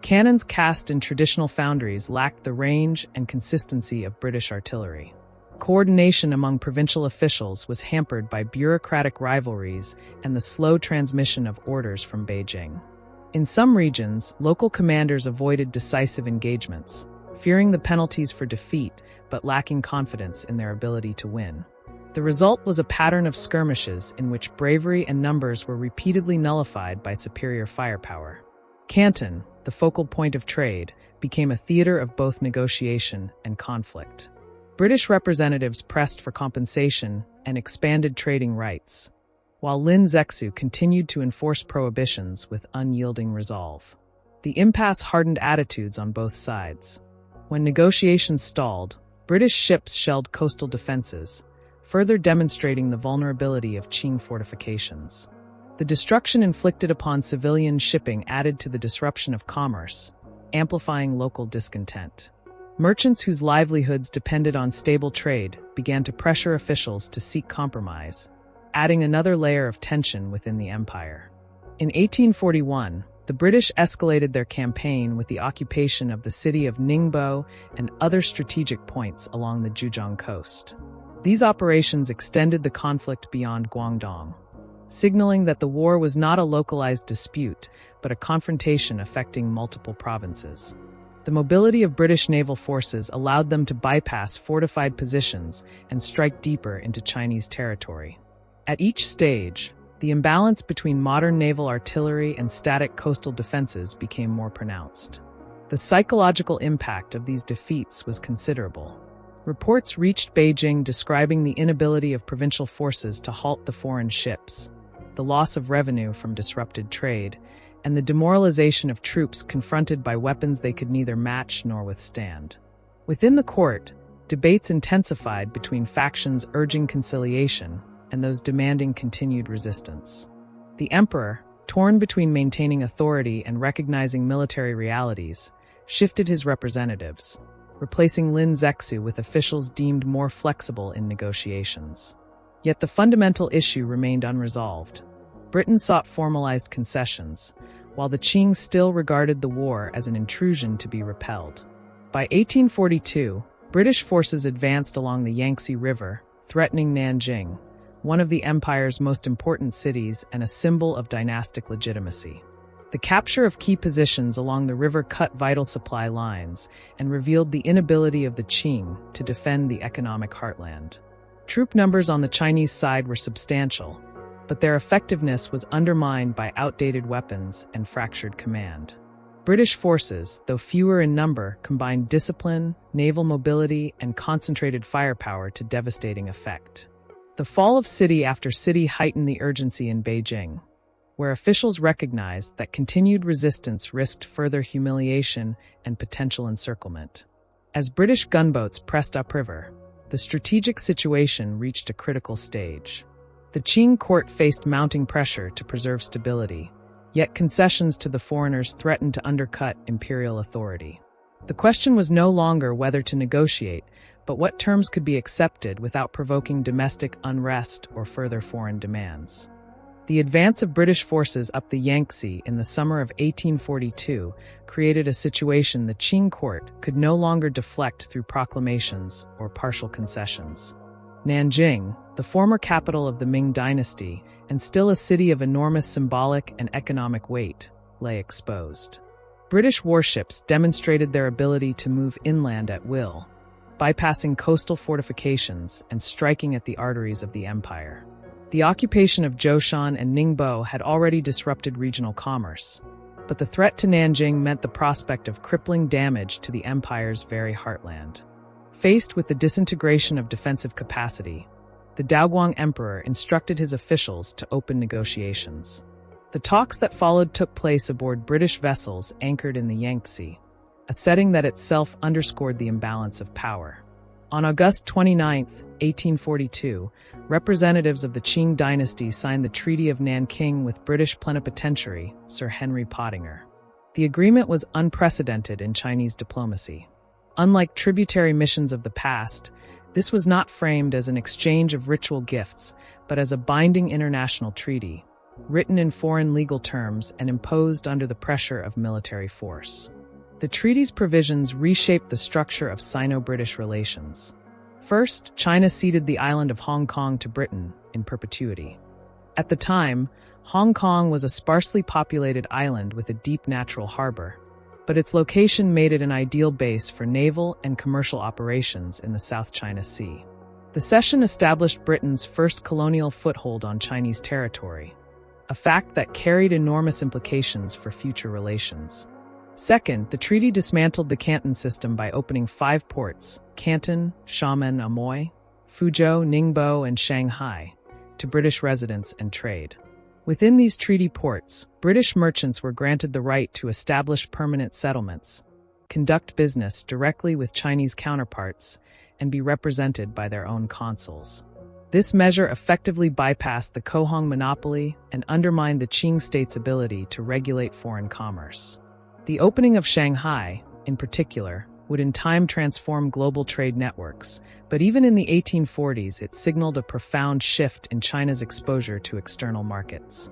Cannons cast in traditional foundries lacked the range and consistency of British artillery. Coordination among provincial officials was hampered by bureaucratic rivalries and the slow transmission of orders from Beijing. In some regions, local commanders avoided decisive engagements, fearing the penalties for defeat but lacking confidence in their ability to win. The result was a pattern of skirmishes in which bravery and numbers were repeatedly nullified by superior firepower. Canton, the focal point of trade, became a theater of both negotiation and conflict. British representatives pressed for compensation and expanded trading rights, while Lin Zexu continued to enforce prohibitions with unyielding resolve. The impasse hardened attitudes on both sides. When negotiations stalled, British ships shelled coastal defenses, further demonstrating the vulnerability of Qing fortifications. The destruction inflicted upon civilian shipping added to the disruption of commerce, amplifying local discontent. Merchants whose livelihoods depended on stable trade began to pressure officials to seek compromise, adding another layer of tension within the empire. In 1841, the British escalated their campaign with the occupation of the city of Ningbo and other strategic points along the Zhejiang coast. These operations extended the conflict beyond Guangdong, signaling that the war was not a localized dispute, but a confrontation affecting multiple provinces. The mobility of British naval forces allowed them to bypass fortified positions and strike deeper into Chinese territory. At each stage, the imbalance between modern naval artillery and static coastal defenses became more pronounced. The psychological impact of these defeats was considerable. Reports reached Beijing describing the inability of provincial forces to halt the foreign ships, the loss of revenue from disrupted trade, and the demoralization of troops confronted by weapons they could neither match nor withstand. Within the court, debates intensified between factions urging conciliation and those demanding continued resistance. The emperor, torn between maintaining authority and recognizing military realities, shifted his representatives, replacing Lin Zexu with officials deemed more flexible in negotiations. Yet the fundamental issue remained unresolved. Britain sought formalized concessions, while the Qing still regarded the war as an intrusion to be repelled. By 1842, British forces advanced along the Yangtze River, threatening Nanjing, one of the empire's most important cities and a symbol of dynastic legitimacy. The capture of key positions along the river cut vital supply lines and revealed the inability of the Qing to defend the economic heartland. Troop numbers on the Chinese side were substantial, but their effectiveness was undermined by outdated weapons and fractured command. British forces, though fewer in number, combined discipline, naval mobility, and concentrated firepower to devastating effect. The fall of city after city heightened the urgency in Beijing, where officials recognized that continued resistance risked further humiliation and potential encirclement. As British gunboats pressed upriver, the strategic situation reached a critical stage. The Qing court faced mounting pressure to preserve stability, yet concessions to the foreigners threatened to undercut imperial authority. The question was no longer whether to negotiate, but what terms could be accepted without provoking domestic unrest or further foreign demands. The advance of British forces up the Yangtze in the summer of 1842 created a situation the Qing court could no longer deflect through proclamations or partial concessions. Nanjing, the former capital of the Ming dynasty and still a city of enormous symbolic and economic weight, lay exposed. British warships demonstrated their ability to move inland at will, bypassing coastal fortifications and striking at the arteries of the empire. The occupation of Zhoushan and Ningbo had already disrupted regional commerce, but the threat to Nanjing meant the prospect of crippling damage to the empire's very heartland. Faced with the disintegration of defensive capacity, the Daoguang emperor instructed his officials to open negotiations. The talks that followed took place aboard British vessels anchored in the Yangtze, a setting that itself underscored the imbalance of power. On August 29, 1842, representatives of the Qing dynasty signed the Treaty of Nanking with British plenipotentiary Sir Henry Pottinger. The agreement was unprecedented in Chinese diplomacy. Unlike tributary missions of the past, this was not framed as an exchange of ritual gifts, but as a binding international treaty, written in foreign legal terms and imposed under the pressure of military force. The treaty's provisions reshaped the structure of Sino-British relations. First, China ceded the island of Hong Kong to Britain in perpetuity. At the time, Hong Kong was a sparsely populated island with a deep natural harbor, but its location made it an ideal base for naval and commercial operations in the South China Sea. The cession established Britain's first colonial foothold on Chinese territory, a fact that carried enormous implications for future relations. Second, the treaty dismantled the Canton system by opening 5 ports, Canton, Xiamen, Amoy, Fuzhou, Ningbo, and Shanghai, to British residents and trade. Within these treaty ports, British merchants were granted the right to establish permanent settlements, conduct business directly with Chinese counterparts, and be represented by their own consuls. This measure effectively bypassed the Kohong monopoly and undermined the Qing state's ability to regulate foreign commerce. The opening of Shanghai, in particular, would in time transform global trade networks, but even in the 1840s it signaled a profound shift in China's exposure to external markets.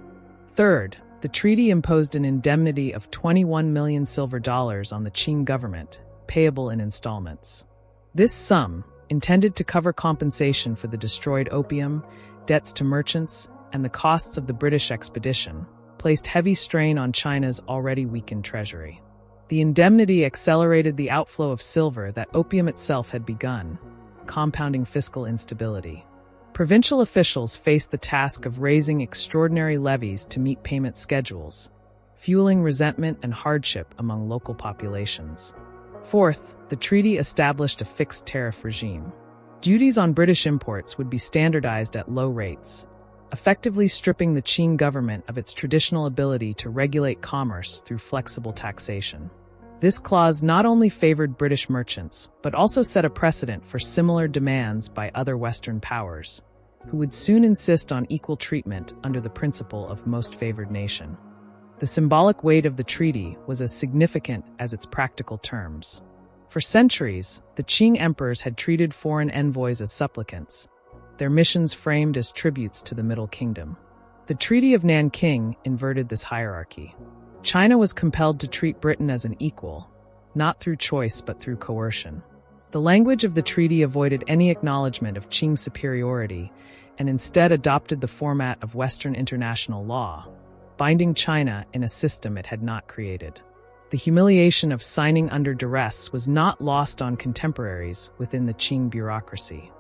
Third, the treaty imposed an indemnity of 21 million silver dollars on the Qing government, payable in installments. This sum, intended to cover compensation for the destroyed opium, debts to merchants, and the costs of the British expedition, placed heavy strain on China's already weakened treasury. The indemnity accelerated the outflow of silver that opium itself had begun, compounding fiscal instability. Provincial officials faced the task of raising extraordinary levies to meet payment schedules, fueling resentment and hardship among local populations. Fourth, the treaty established a fixed tariff regime. Duties on British imports would be standardized at low rates, effectively stripping the Qing government of its traditional ability to regulate commerce through flexible taxation. This clause not only favored British merchants, but also set a precedent for similar demands by other Western powers, who would soon insist on equal treatment under the principle of most favored nation. The symbolic weight of the treaty was as significant as its practical terms. For centuries, the Qing emperors had treated foreign envoys as supplicants, their missions framed as tributes to the Middle Kingdom. The Treaty of Nanking inverted this hierarchy. China was compelled to treat Britain as an equal, not through choice but through coercion. The language of the treaty avoided any acknowledgement of Qing superiority and instead adopted the format of Western international law, binding China in a system it had not created. The humiliation of signing under duress was not lost on contemporaries within the Qing bureaucracy.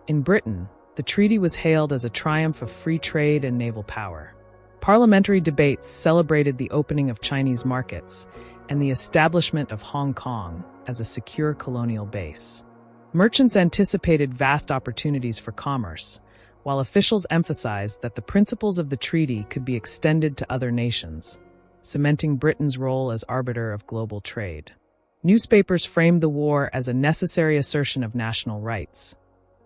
In Britain, the treaty was hailed as a triumph of free trade and naval power. Parliamentary debates celebrated the opening of Chinese markets and the establishment of Hong Kong as a secure colonial base. Merchants anticipated vast opportunities for commerce, while officials emphasized that the principles of the treaty could be extended to other nations, cementing Britain's role as arbiter of global trade. Newspapers framed the war as a necessary assertion of national rights,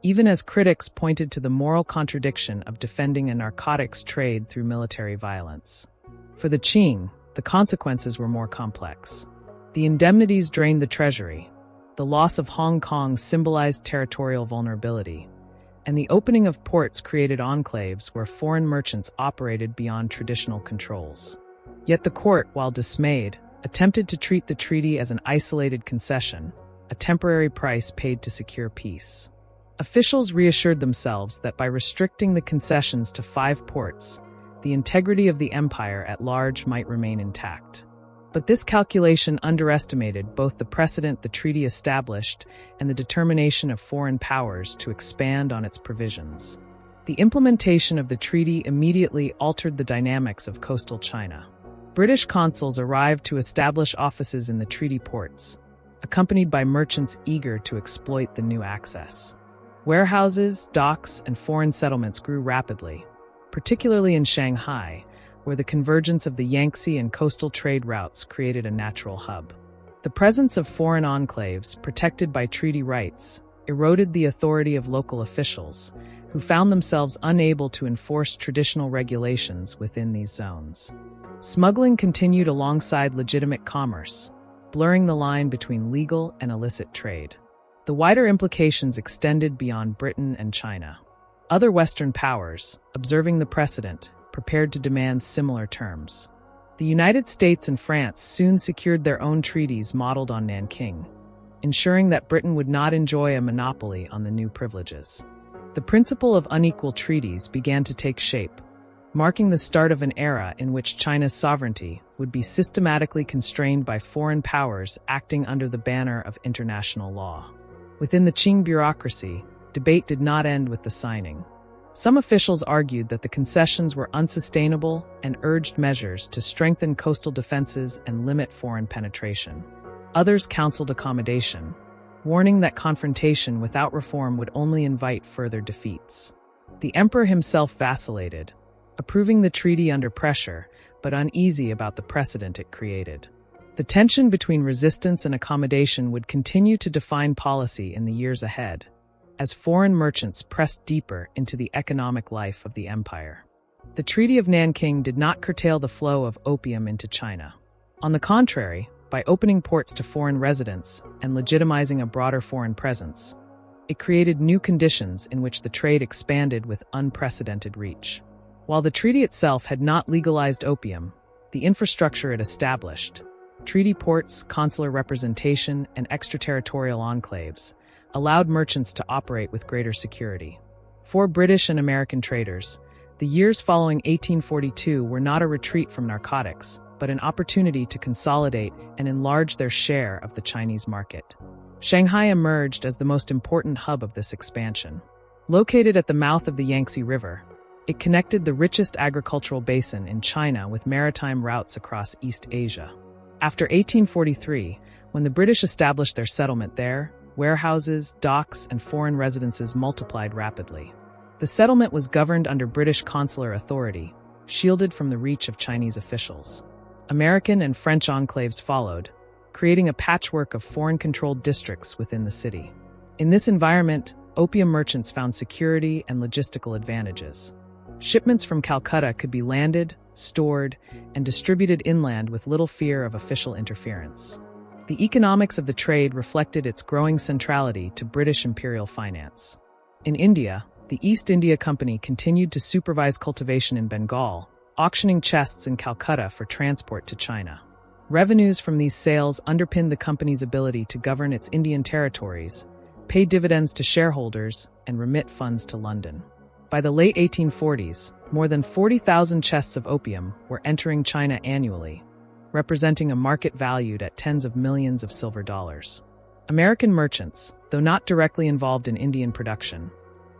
even as critics pointed to the moral contradiction of defending a narcotics trade through military violence. For the Qing, the consequences were more complex. The indemnities drained the treasury, the loss of Hong Kong symbolized territorial vulnerability, and the opening of ports created enclaves where foreign merchants operated beyond traditional controls. Yet the court, while dismayed, attempted to treat the treaty as an isolated concession, a temporary price paid to secure peace. Officials reassured themselves that by restricting the concessions to 5 ports, the integrity of the empire at large might remain intact. But this calculation underestimated both the precedent the treaty established and the determination of foreign powers to expand on its provisions. The implementation of the treaty immediately altered the dynamics of coastal China. British consuls arrived to establish offices in the treaty ports, accompanied by merchants eager to exploit the new access. Warehouses, docks, and foreign settlements grew rapidly, particularly in Shanghai, where the convergence of the Yangtze and coastal trade routes created a natural hub. The presence of foreign enclaves, protected by treaty rights, eroded the authority of local officials, who found themselves unable to enforce traditional regulations within these zones. Smuggling continued alongside legitimate commerce, blurring the line between legal and illicit trade. The wider implications extended beyond Britain and China. Other Western powers, observing the precedent, prepared to demand similar terms. The United States and France soon secured their own treaties modeled on Nanking, ensuring that Britain would not enjoy a monopoly on the new privileges. The principle of unequal treaties began to take shape, marking the start of an era in which China's sovereignty would be systematically constrained by foreign powers acting under the banner of international law. Within the Qing bureaucracy, debate did not end with the signing. Some officials argued that the concessions were unsustainable and urged measures to strengthen coastal defenses and limit foreign penetration. Others counseled accommodation, warning that confrontation without reform would only invite further defeats. The emperor himself vacillated, approving the treaty under pressure, but uneasy about the precedent it created. The tension between resistance and accommodation would continue to define policy in the years ahead, as foreign merchants pressed deeper into the economic life of the empire. The Treaty of Nanking did not curtail the flow of opium into China. On the contrary, by opening ports to foreign residents and legitimizing a broader foreign presence, it created new conditions in which the trade expanded with unprecedented reach. While the treaty itself had not legalized opium, the infrastructure it established, treaty ports, consular representation, and extraterritorial enclaves, allowed merchants to operate with greater security. For British and American traders, the years following 1842 were not a retreat from narcotics, but an opportunity to consolidate and enlarge their share of the Chinese market. Shanghai emerged as the most important hub of this expansion. Located at the mouth of the Yangtze River, it connected the richest agricultural basin in China with maritime routes across East Asia. After 1843, when the British established their settlement there, warehouses, docks, and foreign residences multiplied rapidly. The settlement was governed under British consular authority, shielded from the reach of Chinese officials. American and French enclaves followed, creating a patchwork of foreign-controlled districts within the city. In this environment, opium merchants found security and logistical advantages. Shipments from Calcutta could be landed, stored, and distributed inland with little fear of official interference. The economics of the trade reflected its growing centrality to British imperial finance. In India, the East India Company continued to supervise cultivation in Bengal, auctioning chests in Calcutta for transport to China. Revenues from these sales underpinned the company's ability to govern its Indian territories, pay dividends to shareholders, and remit funds to London. By the late 1840s, more than 40,000 chests of opium were entering China annually, representing a market valued at tens of millions of silver dollars. American merchants, though not directly involved in Indian production,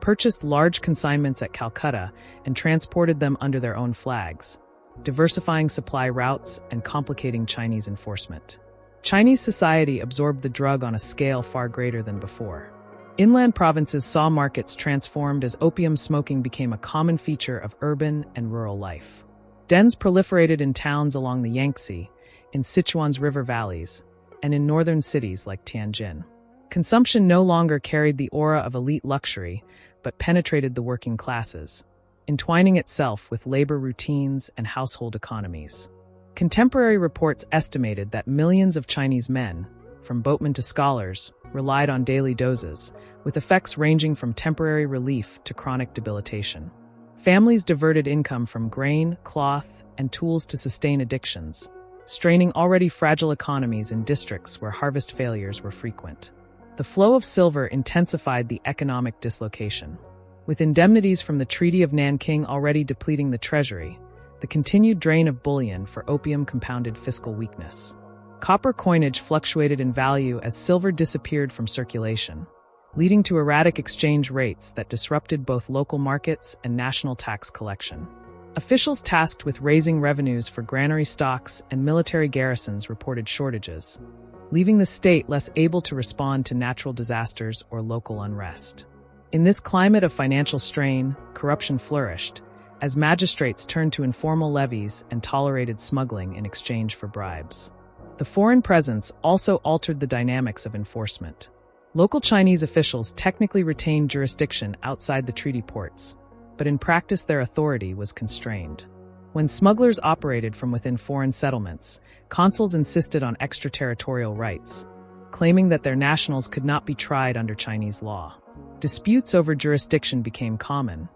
purchased large consignments at Calcutta and transported them under their own flags, diversifying supply routes and complicating Chinese enforcement. Chinese society absorbed the drug on a scale far greater than before. Inland provinces saw markets transformed as opium smoking became a common feature of urban and rural life. Dens proliferated in towns along the Yangtze, in Sichuan's river valleys, and in northern cities like Tianjin. Consumption no longer carried the aura of elite luxury, but penetrated the working classes, entwining itself with labor routines and household economies. Contemporary reports estimated that millions of Chinese men, from boatmen to scholars, relied on daily doses, with effects ranging from temporary relief to chronic debilitation. Families diverted income from grain, cloth, and tools to sustain addictions, straining already fragile economies in districts where harvest failures were frequent. The flow of silver intensified the economic dislocation. With indemnities from the Treaty of Nanking already depleting the treasury, the continued drain of bullion for opium compounded fiscal weakness. Copper coinage fluctuated in value as silver disappeared from circulation, leading to erratic exchange rates that disrupted both local markets and national tax collection. Officials tasked with raising revenues for granary stocks and military garrisons reported shortages, leaving the state less able to respond to natural disasters or local unrest. In this climate of financial strain, corruption flourished, as magistrates turned to informal levies and tolerated smuggling in exchange for bribes. The foreign presence also altered the dynamics of enforcement. Local Chinese officials technically retained jurisdiction outside the treaty ports, but in practice their authority was constrained. When smugglers operated from within foreign settlements, consuls insisted on extraterritorial rights, claiming that their nationals could not be tried under Chinese law. Disputes over jurisdiction became common,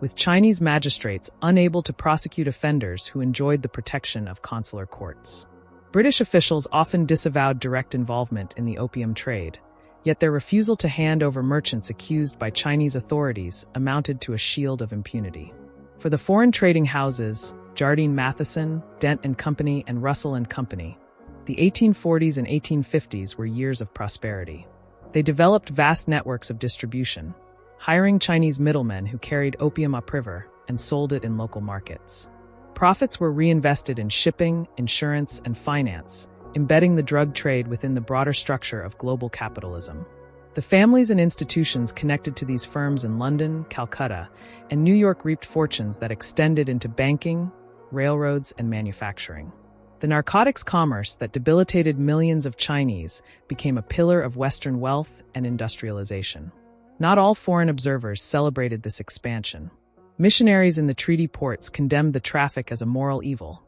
with Chinese magistrates unable to prosecute offenders who enjoyed the protection of consular courts. British officials often disavowed direct involvement in the opium trade, yet their refusal to hand over merchants accused by Chinese authorities amounted to a shield of impunity. For the foreign trading houses, Jardine Matheson, Dent and Company, and Russell and Company, the 1840s and 1850s were years of prosperity. They developed vast networks of distribution, hiring Chinese middlemen who carried opium upriver and sold it in local markets. Profits were reinvested in shipping, insurance, and finance, embedding the drug trade within the broader structure of global capitalism. The families and institutions connected to these firms in London, Calcutta, and New York reaped fortunes that extended into banking, railroads, and manufacturing. The narcotics commerce that debilitated millions of Chinese became a pillar of Western wealth and industrialization. Not all foreign observers celebrated this expansion. Missionaries in the treaty ports condemned the traffic as a moral evil,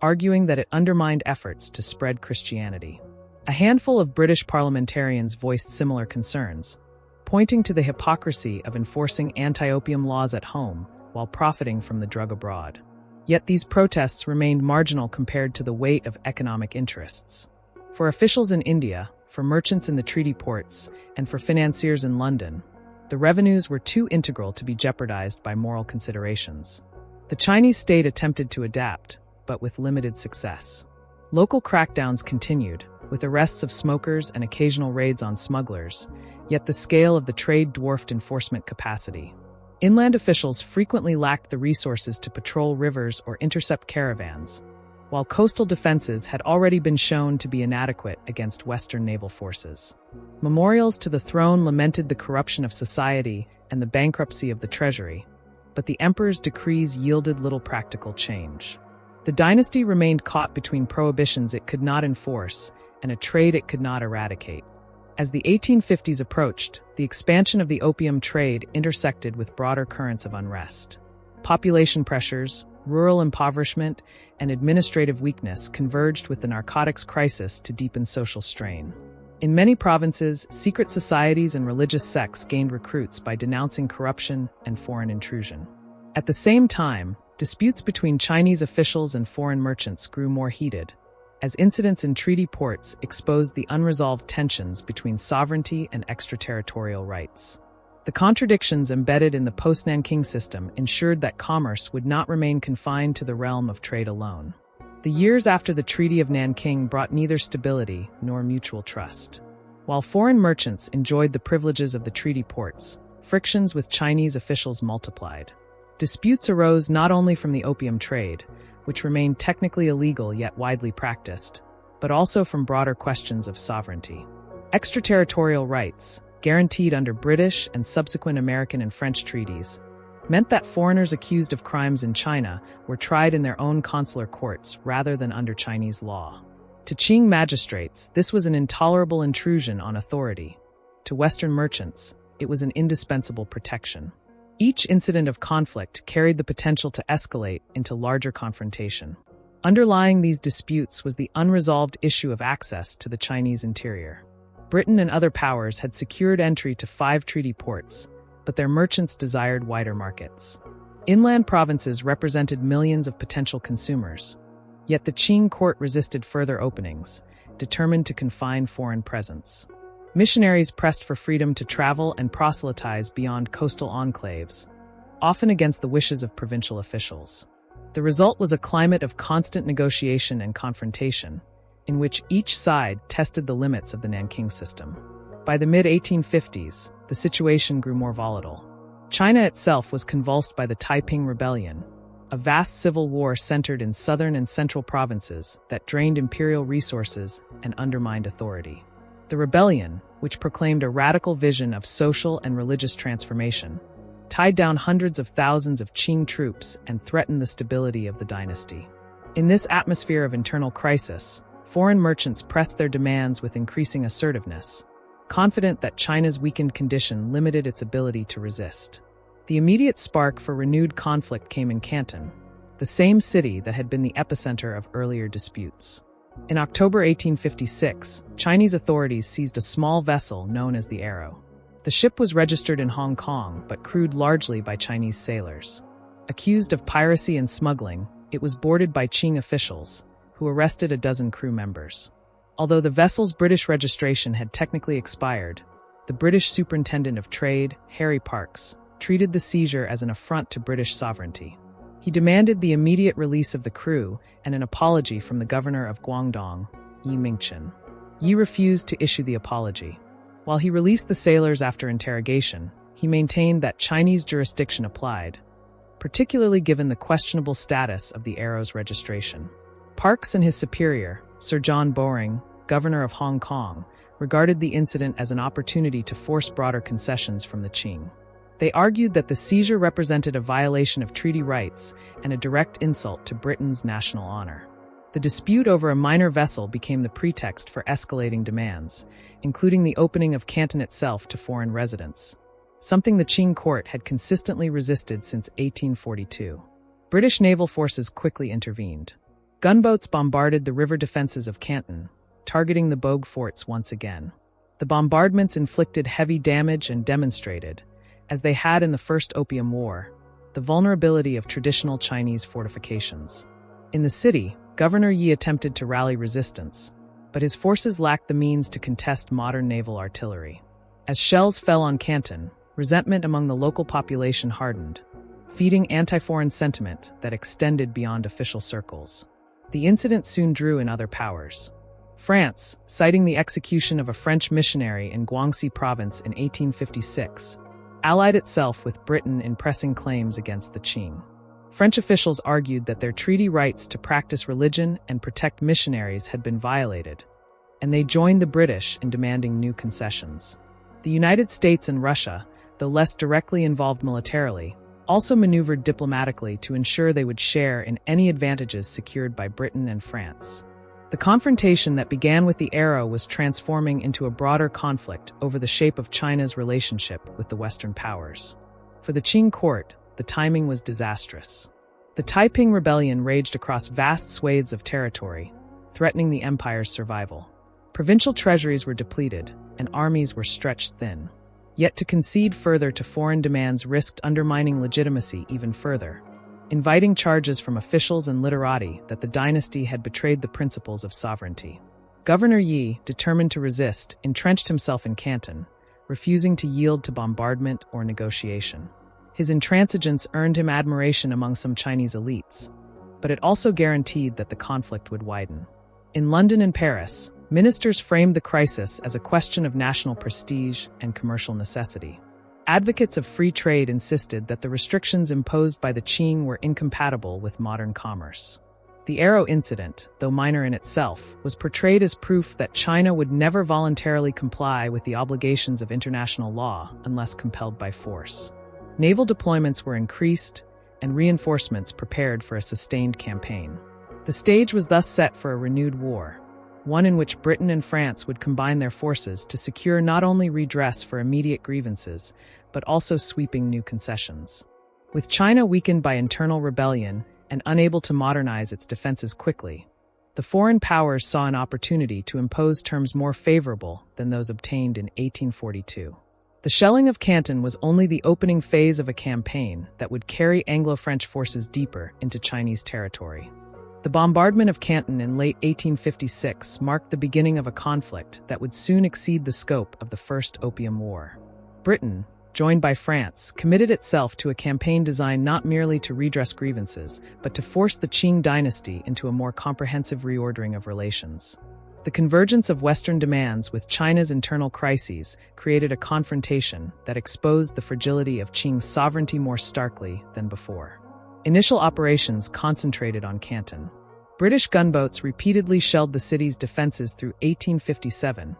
arguing that it undermined efforts to spread Christianity. A handful of British parliamentarians voiced similar concerns, pointing to the hypocrisy of enforcing anti-opium laws at home while profiting from the drug abroad. Yet these protests remained marginal compared to the weight of economic interests. For officials in India, for merchants in the treaty ports, and for financiers in London, the revenues were too integral to be jeopardized by moral considerations. The Chinese state attempted to adapt, but with limited success. Local crackdowns continued, with arrests of smokers and occasional raids on smugglers, yet the scale of the trade dwarfed enforcement capacity. Inland officials frequently lacked the resources to patrol rivers or intercept caravans, while coastal defenses had already been shown to be inadequate against Western naval forces. Memorials to the throne lamented the corruption of society and the bankruptcy of the treasury, but the emperor's decrees yielded little practical change. The dynasty remained caught between prohibitions it could not enforce and a trade it could not eradicate. As the 1850s approached, the expansion of the opium trade intersected with broader currents of unrest. Population pressures, rural impoverishment, and administrative weakness converged with the narcotics crisis to deepen social strain. In many provinces, secret societies and religious sects gained recruits by denouncing corruption and foreign intrusion. At the same time, disputes between Chinese officials and foreign merchants grew more heated, as incidents in treaty ports exposed the unresolved tensions between sovereignty and extraterritorial rights. The contradictions embedded in the post-Nanking system ensured that commerce would not remain confined to the realm of trade alone. The years after the Treaty of Nanking brought neither stability nor mutual trust. While foreign merchants enjoyed the privileges of the treaty ports, frictions with Chinese officials multiplied. Disputes arose not only from the opium trade, which remained technically illegal yet widely practiced, but also from broader questions of sovereignty. Extraterritorial rights, guaranteed under British and subsequent American and French treaties, meant that foreigners accused of crimes in China were tried in their own consular courts rather than under Chinese law. To Qing magistrates, this was an intolerable intrusion on authority. To Western merchants, it was an indispensable protection. Each incident of conflict carried the potential to escalate into larger confrontation. Underlying these disputes was the unresolved issue of access to the Chinese interior. Britain and other powers had secured entry to 5 treaty ports, but their merchants desired wider markets. Inland provinces represented millions of potential consumers, yet the Qing court resisted further openings, determined to confine foreign presence. Missionaries pressed for freedom to travel and proselytize beyond coastal enclaves, often against the wishes of provincial officials. The result was a climate of constant negotiation and confrontation, in which each side tested the limits of the Nanking system. By the mid-1850s, the situation grew more volatile. China itself was convulsed by the Taiping Rebellion, a vast civil war centered in southern and central provinces that drained imperial resources and undermined authority. The rebellion, which proclaimed a radical vision of social and religious transformation, tied down hundreds of thousands of Qing troops and threatened the stability of the dynasty. In this atmosphere of internal crisis, foreign merchants pressed their demands with increasing assertiveness, confident that China's weakened condition limited its ability to resist. The immediate spark for renewed conflict came in Canton, the same city that had been the epicenter of earlier disputes. In October 1856, Chinese authorities seized a small vessel known as the Arrow. The ship was registered in Hong Kong but crewed largely by Chinese sailors. Accused of piracy and smuggling, it was boarded by Qing officials, who arrested a dozen crew members. Although the vessel's British registration had technically expired, the British Superintendent of Trade, Harry Parkes, treated the seizure as an affront to British sovereignty. He demanded the immediate release of the crew and an apology from the governor of Guangdong, Yi Mingchen. Yi refused to issue the apology. While he released the sailors after interrogation, he maintained that Chinese jurisdiction applied, particularly given the questionable status of the Arrow's registration. Parkes and his superior, Sir John Bowring, governor of Hong Kong, regarded the incident as an opportunity to force broader concessions from the Qing. They argued that the seizure represented a violation of treaty rights and a direct insult to Britain's national honor. The dispute over a minor vessel became the pretext for escalating demands, including the opening of Canton itself to foreign residents, something the Qing court had consistently resisted since 1842. British naval forces quickly intervened. Gunboats bombarded the river defenses of Canton, targeting the Bogue forts once again. The bombardments inflicted heavy damage and demonstrated, as they had in the First Opium War, the vulnerability of traditional Chinese fortifications. In the city, Governor Yi attempted to rally resistance, but his forces lacked the means to contest modern naval artillery. As shells fell on Canton, resentment among the local population hardened, feeding anti-foreign sentiment that extended beyond official circles. The incident soon drew in other powers. France, citing the execution of a French missionary in Guangxi province in 1856, allied itself with Britain in pressing claims against the Qing. French officials argued that their treaty rights to practice religion and protect missionaries had been violated, and they joined the British in demanding new concessions. The United States and Russia, though less directly involved militarily, also maneuvered diplomatically to ensure they would share in any advantages secured by Britain and France. The confrontation that began with the Arrow was transforming into a broader conflict over the shape of China's relationship with the Western powers. For the Qing court, the timing was disastrous. The Taiping Rebellion raged across vast swathes of territory, threatening the empire's survival. Provincial treasuries were depleted, and armies were stretched thin. Yet to concede further to foreign demands risked undermining legitimacy even further, inviting charges from officials and literati that the dynasty had betrayed the principles of sovereignty. Governor Yi, determined to resist, entrenched himself in Canton, refusing to yield to bombardment or negotiation. His intransigence earned him admiration among some Chinese elites, but it also guaranteed that the conflict would widen. In London and Paris, ministers framed the crisis as a question of national prestige and commercial necessity. Advocates of free trade insisted that the restrictions imposed by the Qing were incompatible with modern commerce. The Arrow incident, though minor in itself, was portrayed as proof that China would never voluntarily comply with the obligations of international law unless compelled by force. Naval deployments were increased, and reinforcements prepared for a sustained campaign. The stage was thus set for a renewed war, one in which Britain and France would combine their forces to secure not only redress for immediate grievances, but also sweeping new concessions. With China weakened by internal rebellion and unable to modernize its defenses quickly, the foreign powers saw an opportunity to impose terms more favorable than those obtained in 1842. The shelling of Canton was only the opening phase of a campaign that would carry Anglo-French forces deeper into Chinese territory. The bombardment of Canton in late 1856 marked the beginning of a conflict that would soon exceed the scope of the First Opium War. Britain, joined by France, committed itself to a campaign designed not merely to redress grievances, but to force the Qing dynasty into a more comprehensive reordering of relations. The convergence of Western demands with China's internal crises created a confrontation that exposed the fragility of Qing's sovereignty more starkly than before. Initial operations concentrated on Canton. British gunboats repeatedly shelled the city's defenses through 1857,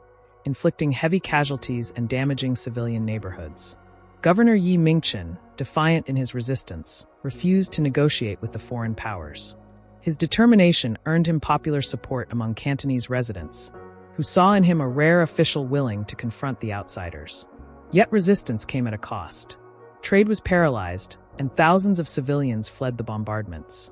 inflicting heavy casualties and damaging civilian neighborhoods. Governor Yi Mingchen, defiant in his resistance, refused to negotiate with the foreign powers. His determination earned him popular support among Cantonese residents, who saw in him a rare official willing to confront the outsiders. Yet resistance came at a cost. Trade was paralyzed, and thousands of civilians fled the bombardments.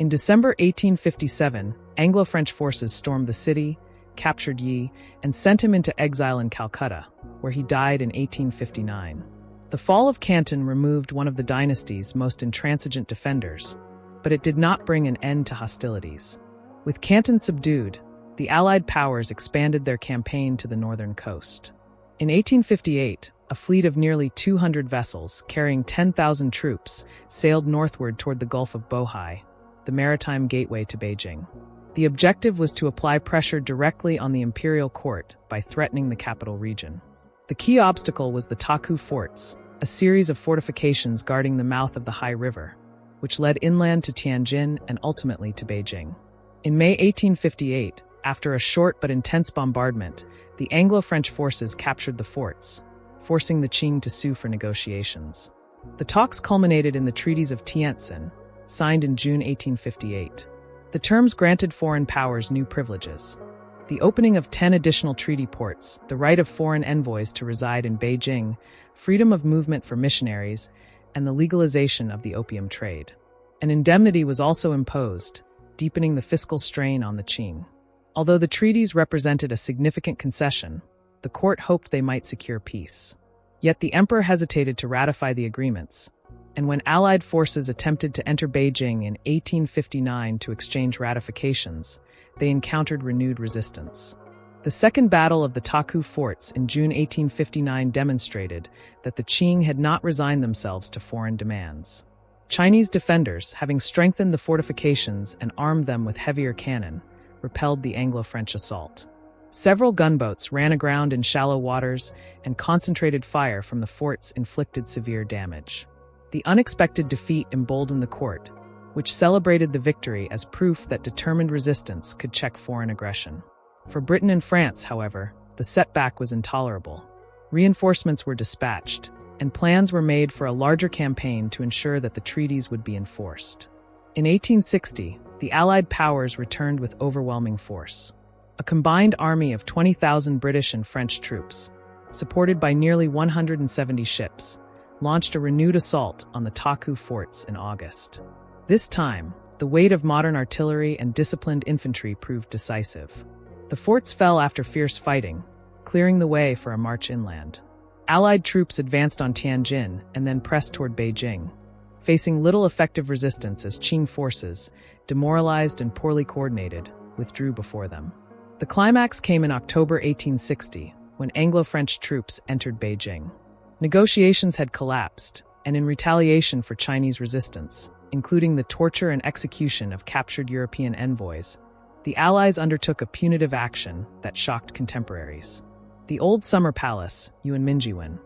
In December 1857, Anglo-French forces stormed the city, captured Yi, and sent him into exile in Calcutta, where he died in 1859. The fall of Canton removed one of the dynasty's most intransigent defenders, but it did not bring an end to hostilities. With Canton subdued, the Allied powers expanded their campaign to the northern coast. In 1858, a fleet of nearly 200 vessels, carrying 10,000 troops, sailed northward toward the Gulf of Bohai, the maritime gateway to Beijing. The objective was to apply pressure directly on the imperial court by threatening the capital region. The key obstacle was the Taku forts, a series of fortifications guarding the mouth of the Hai River, which led inland to Tianjin and ultimately to Beijing. In May 1858, after a short but intense bombardment, the Anglo-French forces captured the forts, forcing the Qing to sue for negotiations. The talks culminated in the treaties of Tientsin, signed in June 1858. The terms granted foreign powers new privileges: the opening of 10 additional treaty ports, the right of foreign envoys to reside in Beijing, freedom of movement for missionaries, and the legalization of the opium trade. An indemnity was also imposed, deepening the fiscal strain on the Qing. Although the treaties represented a significant concession, the court hoped they might secure peace. Yet the emperor hesitated to ratify the agreements, and when Allied forces attempted to enter Beijing in 1859 to exchange ratifications, they encountered renewed resistance. The Second Battle of the Taku Forts in June 1859 demonstrated that the Qing had not resigned themselves to foreign demands. Chinese defenders, having strengthened the fortifications and armed them with heavier cannon, repelled the Anglo-French assault. Several gunboats ran aground in shallow waters, and concentrated fire from the forts inflicted severe damage. The unexpected defeat emboldened the court, which celebrated the victory as proof that determined resistance could check foreign aggression. For Britain and France, however, the setback was intolerable. Reinforcements were dispatched, and plans were made for a larger campaign to ensure that the treaties would be enforced. In 1860, the Allied powers returned with overwhelming force. A combined army of 20,000 British and French troops, supported by nearly 170 ships, launched a renewed assault on the Taku forts in August. This time, the weight of modern artillery and disciplined infantry proved decisive. The forts fell after fierce fighting, clearing the way for a march inland. Allied troops advanced on Tianjin and then pressed toward Beijing, facing little effective resistance as Qing forces, demoralized and poorly coordinated, withdrew before them. The climax came in October 1860, when Anglo-French troops entered Beijing. Negotiations had collapsed, and in retaliation for Chinese resistance, including the torture and execution of captured European envoys, the Allies undertook a punitive action that shocked contemporaries. The Old Summer Palace, Yuanminjiwen,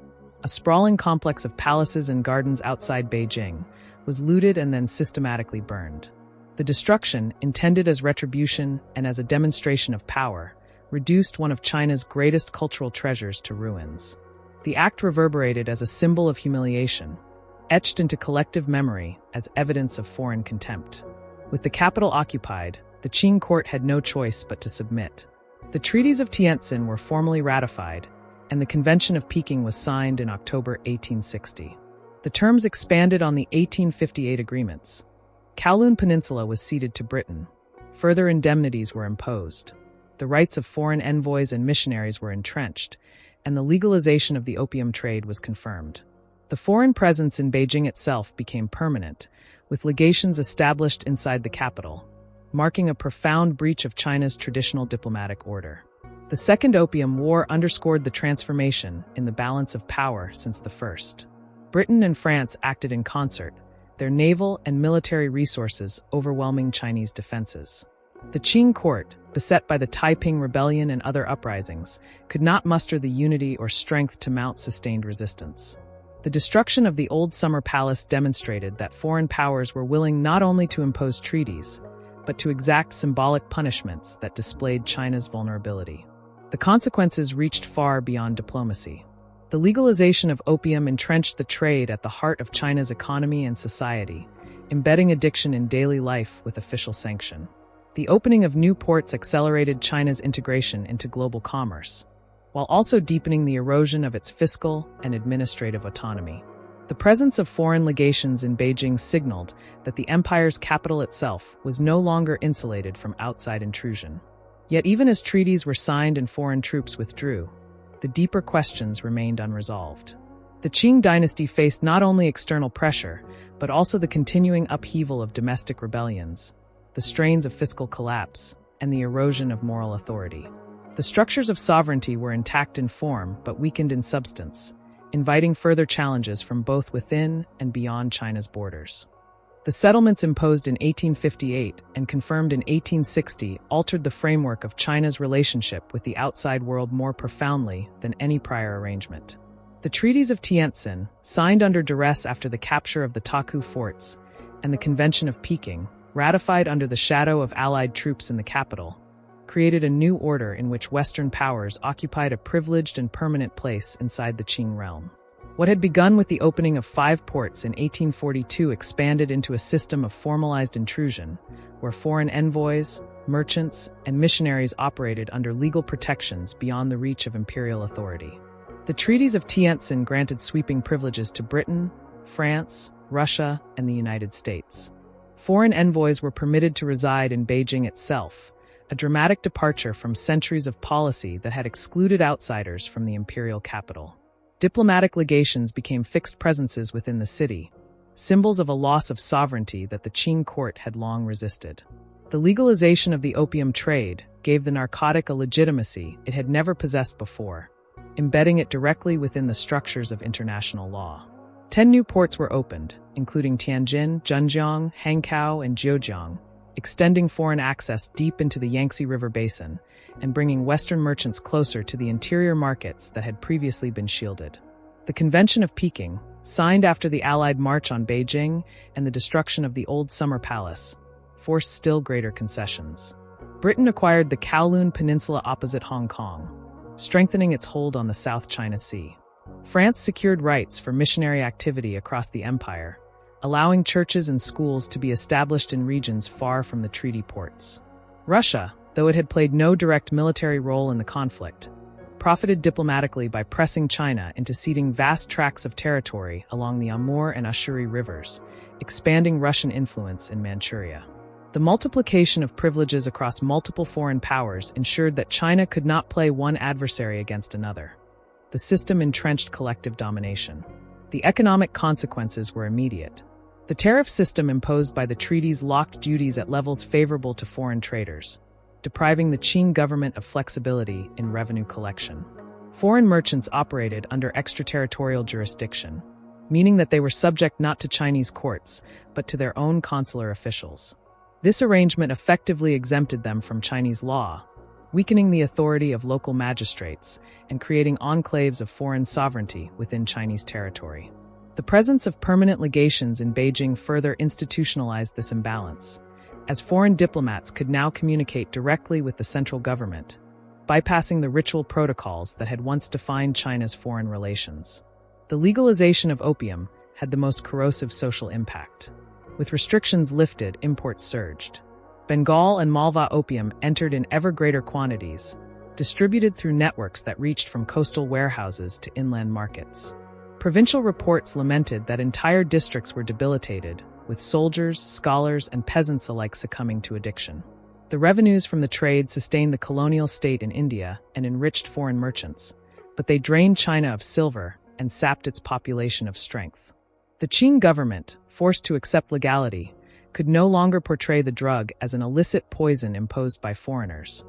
a sprawling complex of palaces and gardens outside Beijing, was looted and then systematically burned. The destruction, intended as retribution and as a demonstration of power, reduced one of China's greatest cultural treasures to ruins. The act reverberated as a symbol of humiliation, etched into collective memory as evidence of foreign contempt. With the capital occupied, the Qing court had no choice but to submit. The treaties of Tientsin were formally ratified, and the Convention of Peking was signed in October 1860. The terms expanded on the 1858 agreements. Kowloon Peninsula was ceded to Britain. Further indemnities were imposed. The rights of foreign envoys and missionaries were entrenched, and the legalization of the opium trade was confirmed. The foreign presence in Beijing itself became permanent, with legations established inside the capital, marking a profound breach of China's traditional diplomatic order. The Second Opium War underscored the transformation in the balance of power since the First. Britain and France acted in concert, their naval and military resources overwhelming Chinese defenses. The Qing court, beset by the Taiping Rebellion and other uprisings, could not muster the unity or strength to mount sustained resistance. The destruction of the Old Summer Palace demonstrated that foreign powers were willing not only to impose treaties, but to exact symbolic punishments that displayed China's vulnerability. The consequences reached far beyond diplomacy. The legalization of opium entrenched the trade at the heart of China's economy and society, embedding addiction in daily life with official sanction. The opening of new ports accelerated China's integration into global commerce, while also deepening the erosion of its fiscal and administrative autonomy. The presence of foreign legations in Beijing signaled that the empire's capital itself was no longer insulated from outside intrusion. Yet even as treaties were signed and foreign troops withdrew, the deeper questions remained unresolved. The Qing dynasty faced not only external pressure, but also the continuing upheaval of domestic rebellions, the strains of fiscal collapse, and the erosion of moral authority. The structures of sovereignty were intact in form but weakened in substance, inviting further challenges from both within and beyond China's borders. The settlements imposed in 1858 and confirmed in 1860 altered the framework of China's relationship with the outside world more profoundly than any prior arrangement. The treaties of Tientsin, signed under duress after the capture of the Taku forts, and the Convention of Peking, ratified under the shadow of Allied troops in the capital, created a new order in which Western powers occupied a privileged and permanent place inside the Qing realm. What had begun with the opening of 5 ports in 1842 expanded into a system of formalized intrusion, where foreign envoys, merchants, and missionaries operated under legal protections beyond the reach of imperial authority. The treaties of Tientsin granted sweeping privileges to Britain, France, Russia, and the United States. Foreign envoys were permitted to reside in Beijing itself, a dramatic departure from centuries of policy that had excluded outsiders from the imperial capital. Diplomatic legations became fixed presences within the city, symbols of a loss of sovereignty that the Qing court had long resisted. The legalization of the opium trade gave the narcotic a legitimacy it had never possessed before, embedding it directly within the structures of international law. 10 new ports were opened, including Tianjin, Zhenjiang, Hankow, and Zhejiang, extending foreign access deep into the Yangtze River basin and bringing Western merchants closer to the interior markets that had previously been shielded. The Convention of Peking, signed after the Allied march on Beijing and the destruction of the Old Summer Palace, forced still greater concessions. Britain acquired the Kowloon Peninsula opposite Hong Kong, strengthening its hold on the South China Sea. France secured rights for missionary activity across the empire, allowing churches and schools to be established in regions far from the treaty ports. Russia, though it had played no direct military role in the conflict, profited diplomatically by pressing China into ceding vast tracts of territory along the Amur and Ussuri rivers, expanding Russian influence in Manchuria. The multiplication of privileges across multiple foreign powers ensured that China could not play one adversary against another. The system entrenched collective domination. The economic consequences were immediate. The tariff system imposed by the treaties locked duties at levels favorable to foreign traders, depriving the Qing government of flexibility in revenue collection. Foreign merchants operated under extraterritorial jurisdiction, meaning that they were subject not to Chinese courts, but to their own consular officials. This arrangement effectively exempted them from Chinese law, weakening the authority of local magistrates and creating enclaves of foreign sovereignty within Chinese territory. The presence of permanent legations in Beijing further institutionalized this imbalance, as foreign diplomats could now communicate directly with the central government, bypassing the ritual protocols that had once defined China's foreign relations. The legalization of opium had the most corrosive social impact. With restrictions lifted, imports surged. Bengal and Malva opium entered in ever greater quantities, distributed through networks that reached from coastal warehouses to inland markets. Provincial reports lamented that entire districts were debilitated, with soldiers, scholars, and peasants alike succumbing to addiction. The revenues from the trade sustained the colonial state in India and enriched foreign merchants, but they drained China of silver and sapped its population of strength. The Qing government, forced to accept legality, could no longer portray the drug as an illicit poison imposed by foreigners.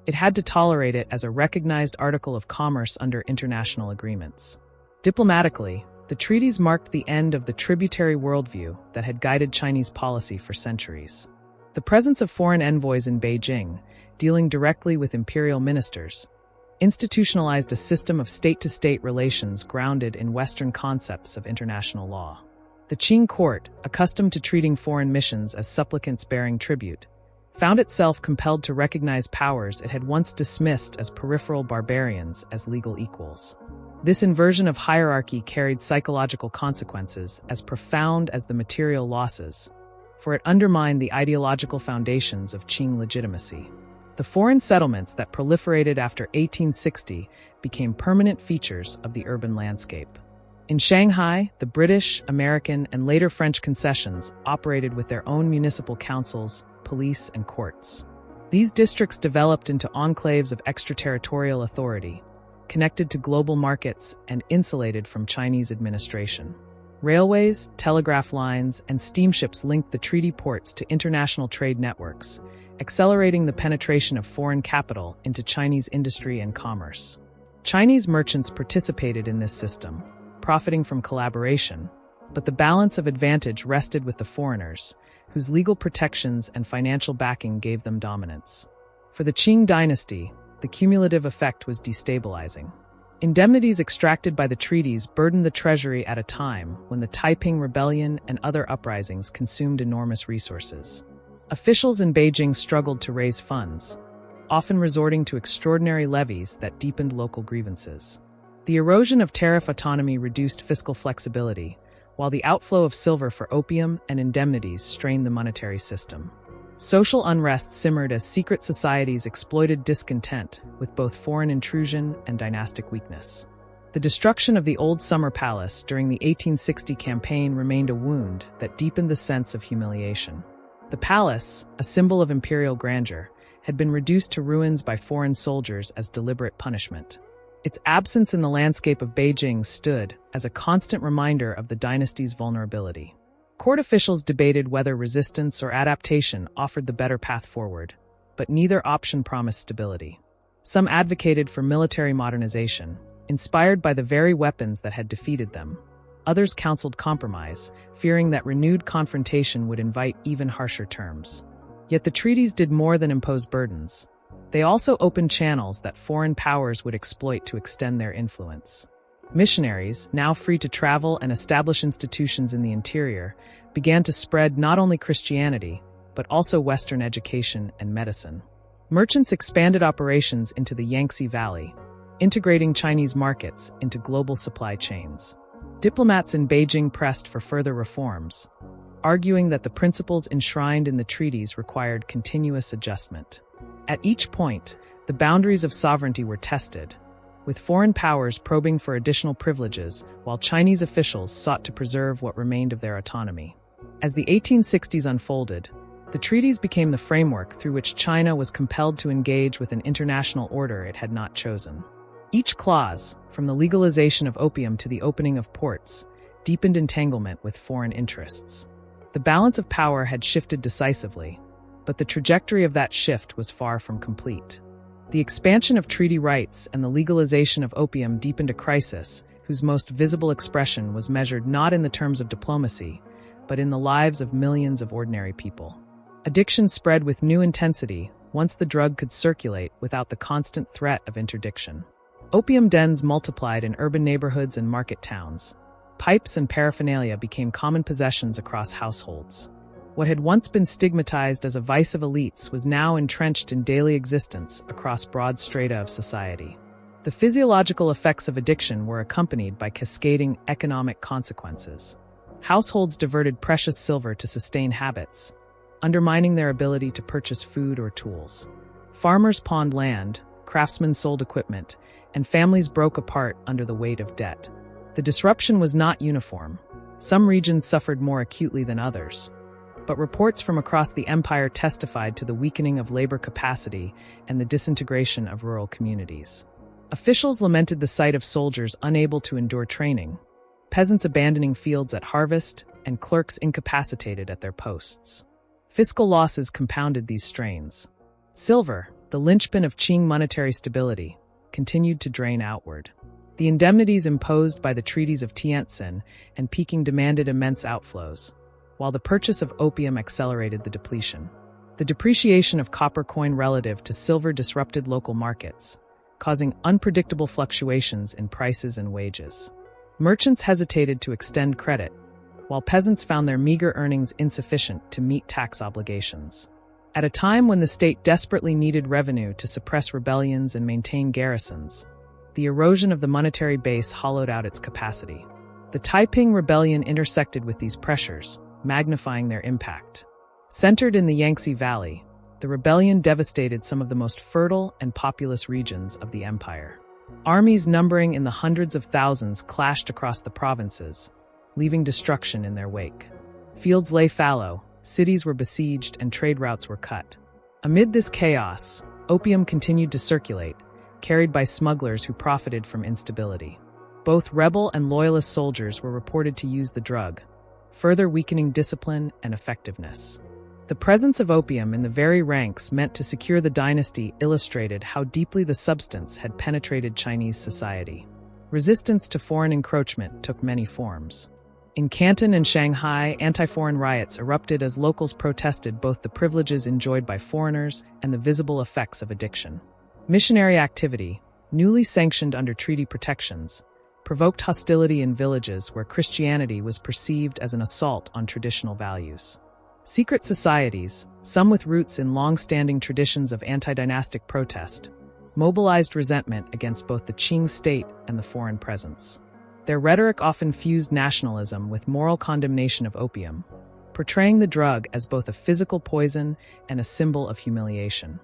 It had to tolerate it as a recognized article of commerce under international agreements. Diplomatically, the treaties marked the end of the tributary worldview that had guided Chinese policy for centuries. The presence of foreign envoys in Beijing, dealing directly with imperial ministers, institutionalized a system of state-to-state relations grounded in Western concepts of international law. The Qing court, accustomed to treating foreign missions as supplicants bearing tribute, found itself compelled to recognize powers it had once dismissed as peripheral barbarians as legal equals. This inversion of hierarchy carried psychological consequences as profound as the material losses, for it undermined the ideological foundations of Qing legitimacy. The foreign settlements that proliferated after 1860 became permanent features of the urban landscape. In Shanghai, the British, American, and later French concessions operated with their own municipal councils, police, and courts. These districts developed into enclaves of extraterritorial authority, connected to global markets and insulated from Chinese administration. Railways, telegraph lines, and steamships linked the treaty ports to international trade networks, accelerating the penetration of foreign capital into Chinese industry and commerce. Chinese merchants participated in this system, profiting from collaboration, but the balance of advantage rested with the foreigners, whose legal protections and financial backing gave them dominance. For the Qing dynasty, the cumulative effect was destabilizing. Indemnities extracted by the treaties burdened the treasury at a time when the Taiping Rebellion and other uprisings consumed enormous resources. Officials in Beijing struggled to raise funds, often resorting to extraordinary levies that deepened local grievances. The erosion of tariff autonomy reduced fiscal flexibility, while the outflow of silver for opium and indemnities strained the monetary system. Social unrest simmered as secret societies exploited discontent with both foreign intrusion and dynastic weakness. The destruction of the Old Summer Palace during the 1860 campaign remained a wound that deepened the sense of humiliation. The palace, a symbol of imperial grandeur, had been reduced to ruins by foreign soldiers as deliberate punishment. Its absence in the landscape of Beijing stood as a constant reminder of the dynasty's vulnerability. Court officials debated whether resistance or adaptation offered the better path forward, but neither option promised stability. Some advocated for military modernization, inspired by the very weapons that had defeated them. Others counseled compromise, fearing that renewed confrontation would invite even harsher terms. Yet the treaties did more than impose burdens. They also opened channels that foreign powers would exploit to extend their influence. Missionaries, now free to travel and establish institutions in the interior, began to spread not only Christianity, but also Western education and medicine. Merchants expanded operations into the Yangtze Valley, integrating Chinese markets into global supply chains. Diplomats in Beijing pressed for further reforms, arguing that the principles enshrined in the treaties required continuous adjustment. At each point, the boundaries of sovereignty were tested, with foreign powers probing for additional privileges while Chinese officials sought to preserve what remained of their autonomy. As the 1860s unfolded, the treaties became the framework through which China was compelled to engage with an international order it had not chosen. Each clause, from the legalization of opium to the opening of ports, deepened entanglement with foreign interests. The balance of power had shifted decisively, but the trajectory of that shift was far from complete. The expansion of treaty rights and the legalization of opium deepened a crisis whose most visible expression was measured not in the terms of diplomacy, but in the lives of millions of ordinary people. Addiction spread with new intensity once the drug could circulate without the constant threat of interdiction. Opium dens multiplied in urban neighborhoods and market towns. Pipes and paraphernalia became common possessions across households. What had once been stigmatized as a vice of elites was now entrenched in daily existence across broad strata of society. The physiological effects of addiction were accompanied by cascading economic consequences. Households diverted precious silver to sustain habits, undermining their ability to purchase food or tools. Farmers pawned land, craftsmen sold equipment, and families broke apart under the weight of debt. The disruption was not uniform. Some regions suffered more acutely than others. But reports from across the empire testified to the weakening of labor capacity and the disintegration of rural communities. Officials lamented the sight of soldiers unable to endure training, peasants abandoning fields at harvest, and clerks incapacitated at their posts. Fiscal losses compounded these strains. Silver, the linchpin of Qing monetary stability, continued to drain outward. The indemnities imposed by the treaties of Tientsin and Peking demanded immense outflows, while the purchase of opium accelerated the depletion. The depreciation of copper coin relative to silver disrupted local markets, causing unpredictable fluctuations in prices and wages. Merchants hesitated to extend credit, while peasants found their meager earnings insufficient to meet tax obligations. At a time when the state desperately needed revenue to suppress rebellions and maintain garrisons, the erosion of the monetary base hollowed out its capacity. The Taiping Rebellion intersected with these pressures, magnifying their impact. Centered in the Yangtze Valley, the rebellion devastated some of the most fertile and populous regions of the empire. Armies numbering in the hundreds of thousands clashed across the provinces, leaving destruction in their wake. Fields lay fallow, cities were besieged, and trade routes were cut. Amid this chaos, opium continued to circulate, carried by smugglers who profited from instability. Both rebel and loyalist soldiers were reported to use the drug, further weakening discipline and effectiveness. The presence of opium in the very ranks meant to secure the dynasty illustrated how deeply the substance had penetrated Chinese society. Resistance to foreign encroachment took many forms. In Canton and Shanghai, anti-foreign riots erupted as locals protested both the privileges enjoyed by foreigners and the visible effects of addiction. Missionary activity, newly sanctioned under treaty protections, provoked hostility in villages where Christianity was perceived as an assault on traditional values. Secret societies, some with roots in long-standing traditions of anti-dynastic protest, mobilized resentment against both the Qing state and the foreign presence. Their rhetoric often fused nationalism with moral condemnation of opium, portraying the drug as both a physical poison and a symbol of humiliation.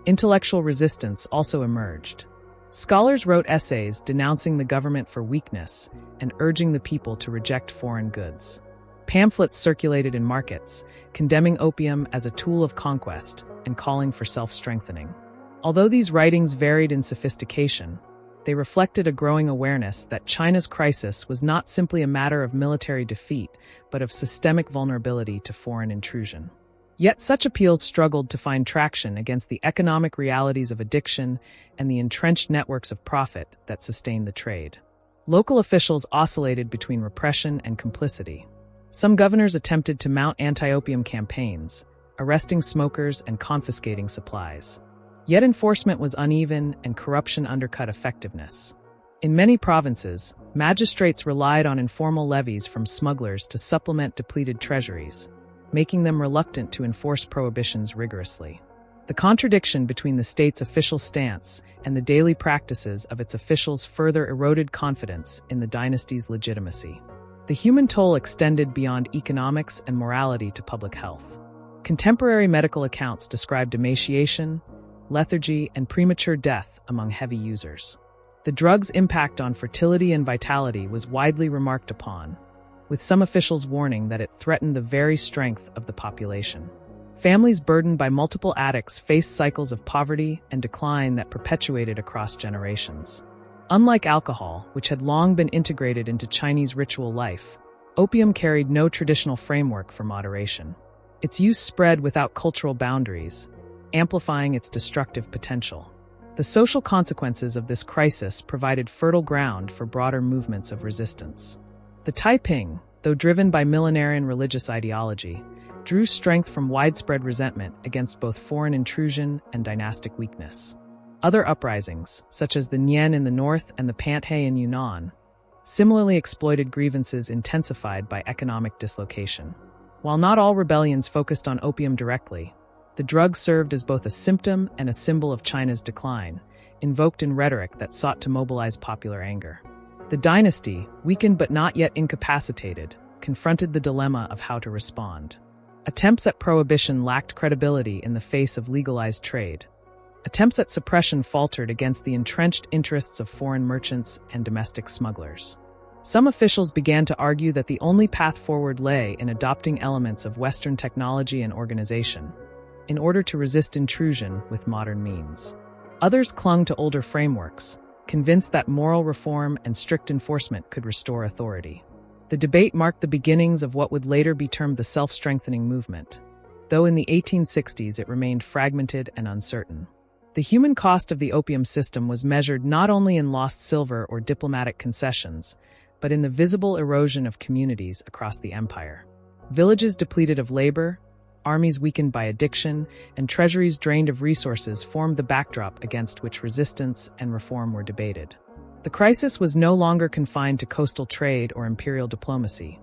Intellectual resistance also emerged. Scholars wrote essays denouncing the government for weakness and urging the people to reject foreign goods. Pamphlets circulated in markets, condemning opium as a tool of conquest and calling for self-strengthening. Although these writings varied in sophistication, they reflected a growing awareness that China's crisis was not simply a matter of military defeat, but of systemic vulnerability to foreign intrusion. Yet such appeals struggled to find traction against the economic realities of addiction and the entrenched networks of profit that sustained the trade. Local officials oscillated between repression and complicity. Some governors attempted to mount anti-opium campaigns, arresting smokers and confiscating supplies. Yet enforcement was uneven and corruption undercut effectiveness. In many provinces, magistrates relied on informal levies from smugglers to supplement depleted treasuries, making them reluctant to enforce prohibitions rigorously. The contradiction between the state's official stance and the daily practices of its officials further eroded confidence in the dynasty's legitimacy. The human toll extended beyond economics and morality to public health. Contemporary medical accounts described emaciation, lethargy, and premature death among heavy users. The drug's impact on fertility and vitality was widely remarked upon, with some officials warning that it threatened the very strength of the population. Families burdened by multiple addicts faced cycles of poverty and decline that perpetuated across generations. Unlike alcohol, which had long been integrated into Chinese ritual life, opium carried no traditional framework for moderation. Its use spread without cultural boundaries, amplifying its destructive potential. The social consequences of this crisis provided fertile ground for broader movements of resistance. The Taiping, though driven by millenarian religious ideology, drew strength from widespread resentment against both foreign intrusion and dynastic weakness. Other uprisings, such as the Nian in the north and the Pantai in Yunnan, similarly exploited grievances intensified by economic dislocation. While not all rebellions focused on opium directly, the drug served as both a symptom and a symbol of China's decline, invoked in rhetoric that sought to mobilize popular anger. The dynasty, weakened but not yet incapacitated, confronted the dilemma of how to respond. Attempts at prohibition lacked credibility in the face of legalized trade. Attempts at suppression faltered against the entrenched interests of foreign merchants and domestic smugglers. Some officials began to argue that the only path forward lay in adopting elements of Western technology and organization, in order to resist intrusion with modern means. Others clung to older frameworks, convinced that moral reform and strict enforcement could restore authority. The debate marked the beginnings of what would later be termed the self-strengthening movement, though in the 1860s it remained fragmented and uncertain. The human cost of the opium system was measured not only in lost silver or diplomatic concessions, but in the visible erosion of communities across the empire. Villages depleted of labor, armies weakened by addiction, and treasuries drained of resources formed the backdrop against which resistance and reform were debated. The crisis was no longer confined to coastal trade or imperial diplomacy.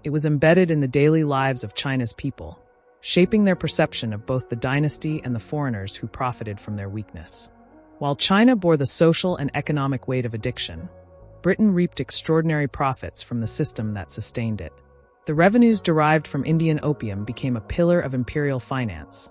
It was embedded in the daily lives of China's people, shaping their perception of both the dynasty and the foreigners who profited from their weakness. While China bore the social and economic weight of addiction, Britain reaped extraordinary profits from the system that sustained it. The revenues derived from Indian opium became a pillar of imperial finance,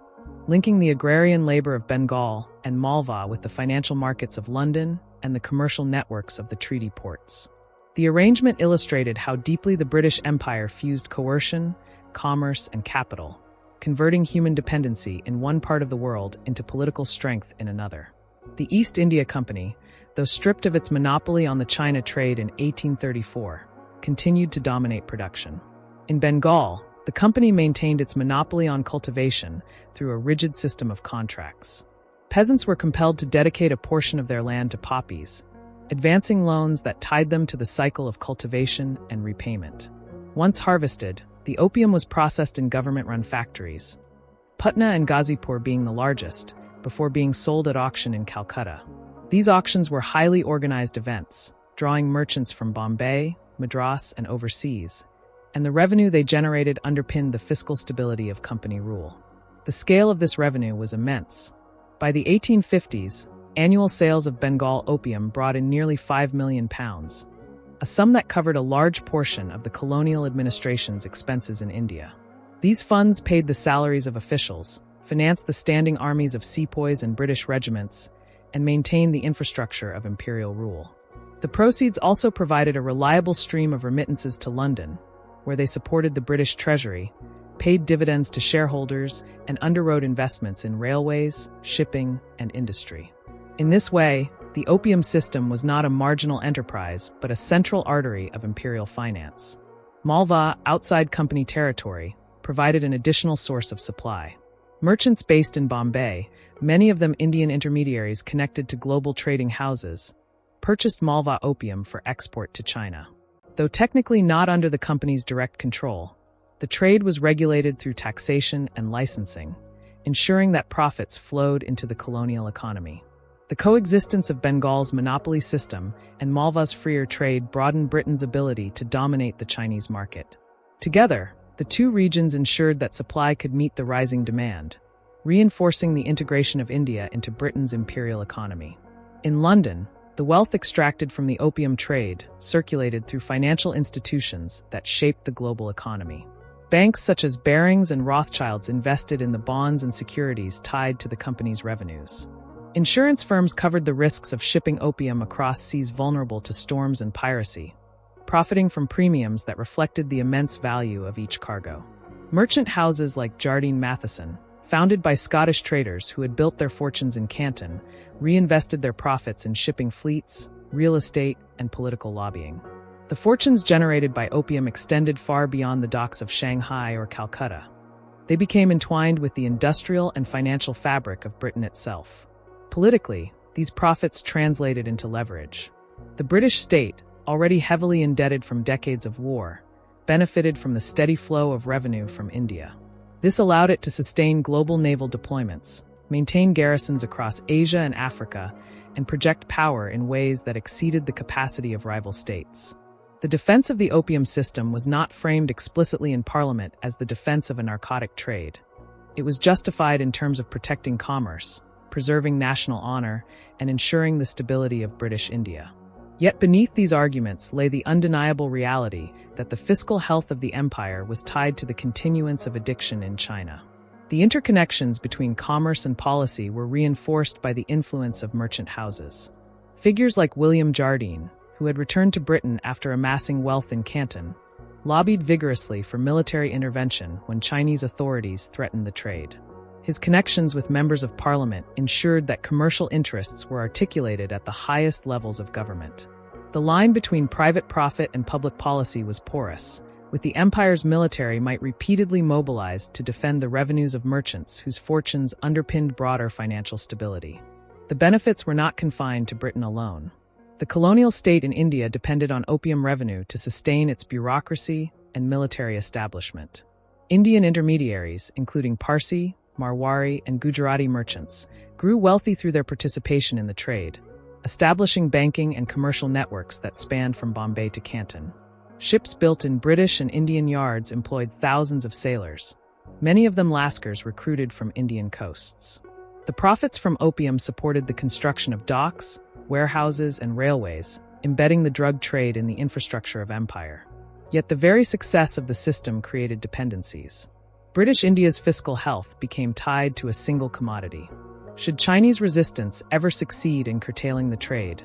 linking the agrarian labor of Bengal and Malwa with the financial markets of London and the commercial networks of the treaty ports. The arrangement illustrated how deeply the British Empire fused coercion, commerce, and capital, converting human dependency in one part of the world into political strength in another. The East India Company, though stripped of its monopoly on the China trade in 1834, continued to dominate production. In Bengal, the company maintained its monopoly on cultivation through a rigid system of contracts. Peasants were compelled to dedicate a portion of their land to poppies, advancing loans that tied them to the cycle of cultivation and repayment. Once harvested, the opium was processed in government-run factories, Patna and Ghazipur being the largest, before being sold at auction in Calcutta. These auctions were highly organized events, drawing merchants from Bombay, Madras, and overseas, and the revenue they generated underpinned the fiscal stability of company rule. The scale of this revenue was immense. By the 1850s, annual sales of Bengal opium brought in nearly £5 million, a sum that covered a large portion of the colonial administration's expenses in India. These funds paid the salaries of officials, financed the standing armies of sepoys and British regiments, and maintained the infrastructure of imperial rule. The proceeds also provided a reliable stream of remittances to London, where they supported the British Treasury, paid dividends to shareholders, and underwrote investments in railways, shipping, and industry. In this way, the opium system was not a marginal enterprise, but a central artery of imperial finance. Malwa, outside company territory, provided an additional source of supply. Merchants based in Bombay, many of them Indian intermediaries connected to global trading houses, purchased Malwa opium for export to China. Though technically not under the company's direct control, the trade was regulated through taxation and licensing, ensuring that profits flowed into the colonial economy. The coexistence of Bengal's monopoly system and Malwa's freer trade broadened Britain's ability to dominate the Chinese market. Together, the two regions ensured that supply could meet the rising demand, reinforcing the integration of India into Britain's imperial economy. In London, the wealth extracted from the opium trade circulated through financial institutions that shaped the global economy. Banks such as Barings and Rothschilds invested in the bonds and securities tied to the company's revenues. Insurance firms covered the risks of shipping opium across seas vulnerable to storms and piracy, profiting from premiums that reflected the immense value of each cargo. Merchant houses like Jardine Matheson, founded by Scottish traders who had built their fortunes in Canton, reinvested their profits in shipping fleets, real estate, and political lobbying. The fortunes generated by opium extended far beyond the docks of Shanghai or Calcutta. They became entwined with the industrial and financial fabric of Britain itself. Politically, these profits translated into leverage. The British state, already heavily indebted from decades of war, benefited from the steady flow of revenue from India. This allowed it to sustain global naval deployments, maintain garrisons across Asia and Africa, and project power in ways that exceeded the capacity of rival states. The defense of the opium system was not framed explicitly in Parliament as the defense of a narcotic trade. It was justified in terms of protecting commerce, preserving national honor, and ensuring the stability of British India. Yet beneath these arguments lay the undeniable reality that the fiscal health of the empire was tied to the continuance of addiction in China. The interconnections between commerce and policy were reinforced by the influence of merchant houses. Figures like William Jardine, who had returned to Britain after amassing wealth in Canton, lobbied vigorously for military intervention when Chinese authorities threatened the trade. His connections with members of parliament ensured that commercial interests were articulated at the highest levels of government. The line between private profit and public policy was porous, with the empire's military might repeatedly mobilized to defend the revenues of merchants whose fortunes underpinned broader financial stability. The benefits were not confined to Britain alone. The colonial state in India depended on opium revenue to sustain its bureaucracy and military establishment. Indian intermediaries, including Parsi, Marwari, and Gujarati merchants, grew wealthy through their participation in the trade, establishing banking and commercial networks that spanned from Bombay to Canton. Ships built in British and Indian yards employed thousands of sailors, many of them Lascars recruited from Indian coasts. The profits from opium supported the construction of docks, warehouses, and railways, embedding the drug trade in the infrastructure of empire. Yet the very success of the system created dependencies. British India's fiscal health became tied to a single commodity. Should Chinese resistance ever succeed in curtailing the trade,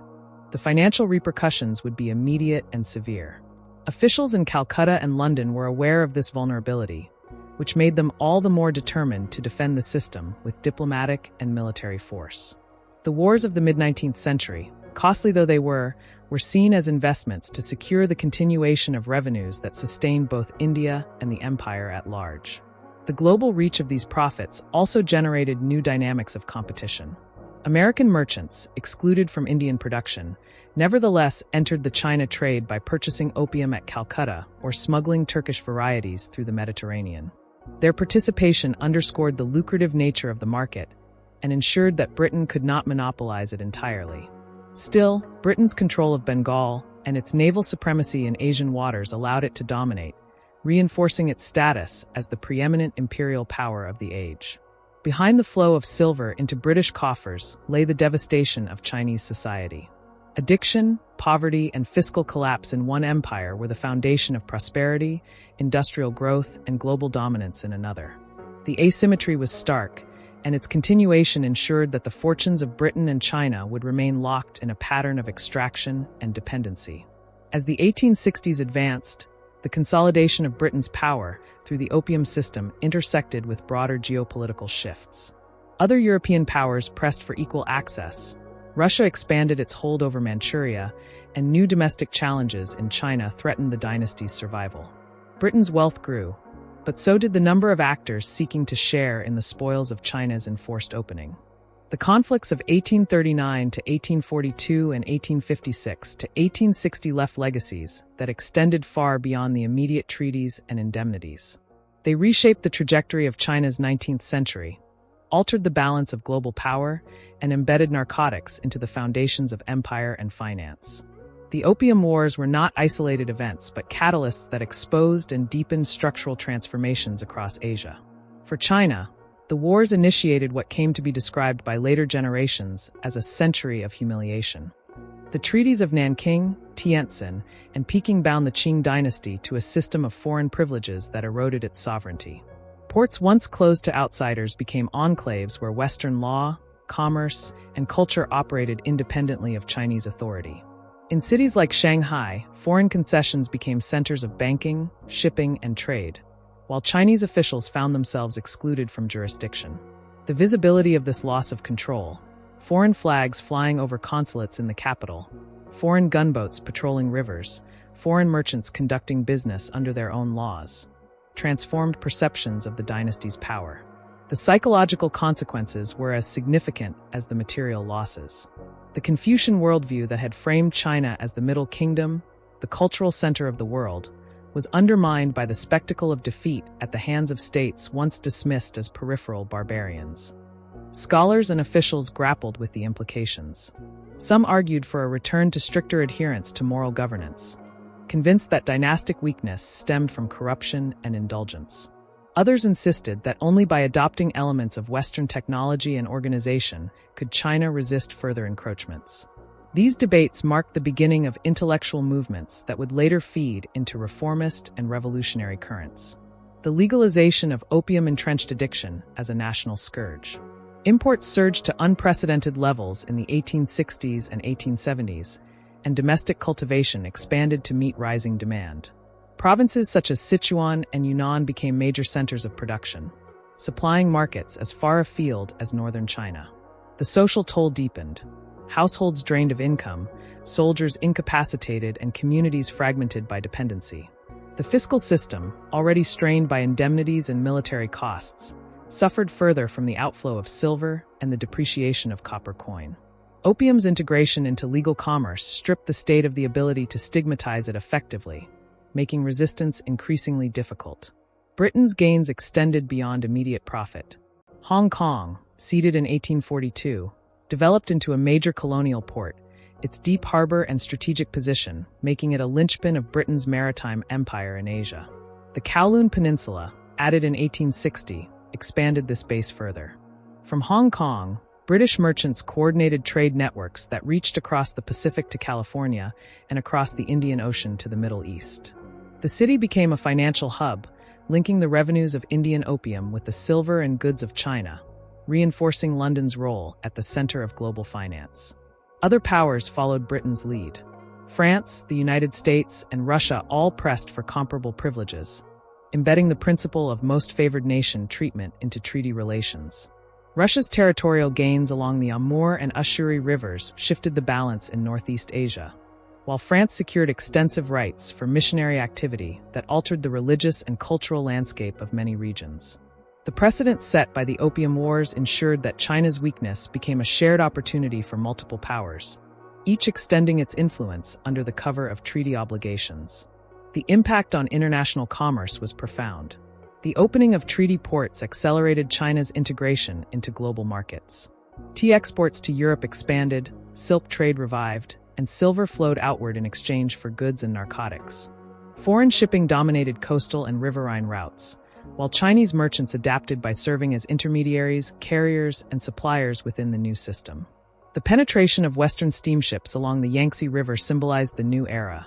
the financial repercussions would be immediate and severe. Officials in Calcutta and London were aware of this vulnerability, which made them all the more determined to defend the system with diplomatic and military force. The wars of the mid-19th century, costly though they were seen as investments to secure the continuation of revenues that sustained both India and the empire at large. The global reach of these profits also generated new dynamics of competition. American merchants, excluded from Indian production, nevertheless entered the China trade by purchasing opium at Calcutta or smuggling Turkish varieties through the Mediterranean. Their participation underscored the lucrative nature of the market and ensured that Britain could not monopolize it entirely. Still, Britain's control of Bengal and its naval supremacy in Asian waters allowed it to dominate, reinforcing its status as the preeminent imperial power of the age. Behind the flow of silver into British coffers lay the devastation of Chinese society. Addiction, poverty, and fiscal collapse in one empire were the foundation of prosperity, industrial growth, and global dominance in another. The asymmetry was stark, and its continuation ensured that the fortunes of Britain and China would remain locked in a pattern of extraction and dependency. As the 1860s advanced, the consolidation of Britain's power through the opium system intersected with broader geopolitical shifts. Other European powers pressed for equal access. Russia expanded its hold over Manchuria, and new domestic challenges in China threatened the dynasty's survival. Britain's wealth grew, but so did the number of actors seeking to share in the spoils of China's enforced opening. The conflicts of 1839 to 1842 and 1856 to 1860 left legacies that extended far beyond the immediate treaties and indemnities. They reshaped the trajectory of China's 19th century, altered the balance of global power, and embedded narcotics into the foundations of empire and finance. The Opium Wars were not isolated events, but catalysts that exposed and deepened structural transformations across Asia. For China, the wars initiated what came to be described by later generations as a century of humiliation. The treaties of Nanking, Tientsin, and Peking bound the Qing dynasty to a system of foreign privileges that eroded its sovereignty. Ports once closed to outsiders became enclaves where Western law, commerce, and culture operated independently of Chinese authority. In cities like Shanghai, foreign concessions became centers of banking, shipping, and trade, while Chinese officials found themselves excluded from jurisdiction. The visibility of this loss of control, foreign flags flying over consulates in the capital, foreign gunboats patrolling rivers, foreign merchants conducting business under their own laws, transformed perceptions of the dynasty's power. The psychological consequences were as significant as the material losses. The Confucian worldview that had framed China as the Middle Kingdom, the cultural center of the world, was undermined by the spectacle of defeat at the hands of states once dismissed as peripheral barbarians. Scholars and officials grappled with the implications. Some argued for a return to stricter adherence to moral governance, convinced that dynastic weakness stemmed from corruption and indulgence. Others insisted that only by adopting elements of Western technology and organization could China resist further encroachments. These debates marked the beginning of intellectual movements that would later feed into reformist and revolutionary currents. The legalization of opium-entrenched addiction as a national scourge. Imports surged to unprecedented levels in the 1860s and 1870s, and domestic cultivation expanded to meet rising demand. Provinces such as Sichuan and Yunnan became major centers of production, supplying markets as far afield as northern China. The social toll deepened. Households drained of income, soldiers incapacitated, and communities fragmented by dependency. The fiscal system, already strained by indemnities and military costs, suffered further from the outflow of silver and the depreciation of copper coin. Opium's integration into legal commerce stripped the state of the ability to stigmatize it effectively, making resistance increasingly difficult. Britain's gains extended beyond immediate profit. Hong Kong, seated in 1842, developed into a major colonial port, its deep harbor and strategic position making it a linchpin of Britain's maritime empire in Asia. The Kowloon Peninsula, added in 1860, expanded this base further. From Hong Kong, British merchants coordinated trade networks that reached across the Pacific to California and across the Indian Ocean to the Middle East. The city became a financial hub, linking the revenues of Indian opium with the silver and goods of China, reinforcing London's role at the center of global finance. Other powers followed Britain's lead. France, the United States, and Russia all pressed for comparable privileges, embedding the principle of most favored nation treatment into treaty relations. Russia's territorial gains along the Amur and Ussuri rivers shifted the balance in Northeast Asia, while France secured extensive rights for missionary activity that altered the religious and cultural landscape of many regions. The precedent set by the Opium Wars ensured that China's weakness became a shared opportunity for multiple powers, each extending its influence under the cover of treaty obligations. The impact on international commerce was profound. The opening of treaty ports accelerated China's integration into global markets. Tea exports to Europe expanded, silk trade revived, and silver flowed outward in exchange for goods and narcotics. Foreign shipping dominated coastal and riverine routes, while Chinese merchants adapted by serving as intermediaries, carriers, and suppliers within the new system. The penetration of Western steamships along the Yangtze River symbolized the new era.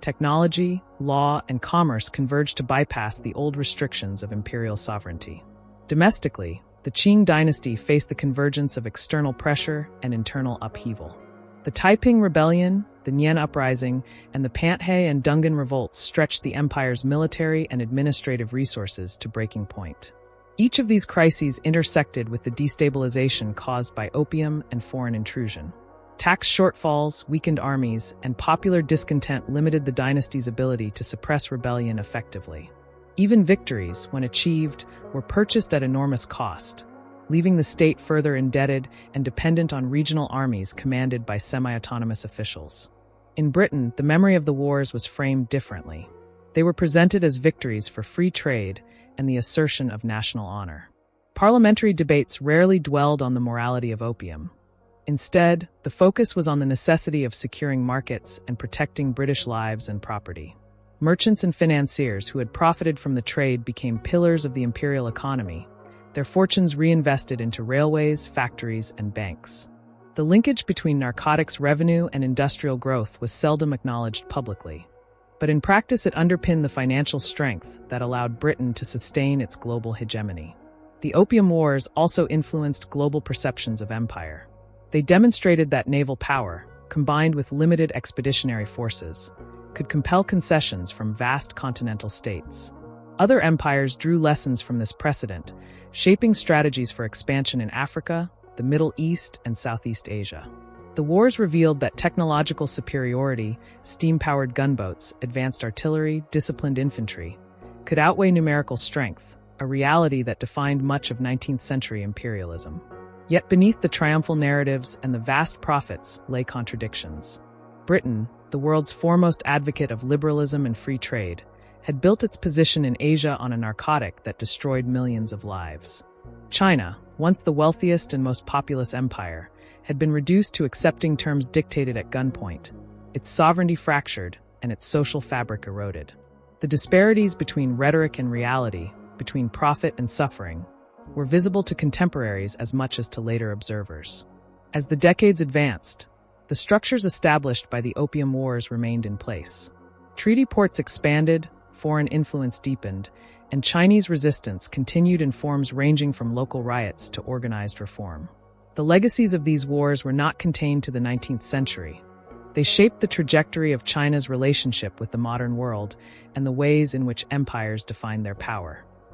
Technology, law, and commerce converged to bypass the old restrictions of imperial sovereignty. Domestically, the Qing dynasty faced the convergence of external pressure and internal upheaval. The Taiping Rebellion, the Nian Uprising, and the Pantai and Dungan revolts stretched the empire's military and administrative resources to breaking point. Each of these crises intersected with the destabilization caused by opium and foreign intrusion. Tax shortfalls, weakened armies, and popular discontent limited the dynasty's ability to suppress rebellion effectively. Even victories, when achieved, were purchased at enormous cost, leaving the state further indebted and dependent on regional armies commanded by semi-autonomous officials. In Britain, the memory of the wars was framed differently. They were presented as victories for free trade and the assertion of national honor. Parliamentary debates rarely dwelled on the morality of opium. Instead, the focus was on the necessity of securing markets and protecting British lives and property. Merchants and financiers who had profited from the trade became pillars of the imperial economy, their fortunes reinvested into railways, factories, and banks. The linkage between narcotics revenue and industrial growth was seldom acknowledged publicly, but in practice it underpinned the financial strength that allowed Britain to sustain its global hegemony. The Opium Wars also influenced global perceptions of empire. They demonstrated that naval power, combined with limited expeditionary forces, could compel concessions from vast continental states. Other empires drew lessons from this precedent, shaping strategies for expansion in Africa, the Middle East, and Southeast Asia. The wars revealed that technological superiority, steam-powered gunboats, advanced artillery, disciplined infantry, could outweigh numerical strength, a reality that defined much of 19th-century imperialism. Yet beneath the triumphal narratives and the vast profits lay contradictions. Britain, the world's foremost advocate of liberalism and free trade, had built its position in Asia on a narcotic that destroyed millions of lives. China, once the wealthiest and most populous empire, had been reduced to accepting terms dictated at gunpoint, its sovereignty fractured, and its social fabric eroded. The disparities between rhetoric and reality, between profit and suffering, were visible to contemporaries as much as to later observers. As the decades advanced, the structures established by the Opium Wars remained in place. Treaty ports expanded, foreign influence deepened, and Chinese resistance continued in forms ranging from local riots to organized reform. The legacies of these wars were not contained to the 19th century. They shaped the trajectory of China's relationship with the modern world and the ways in which empires defined their power.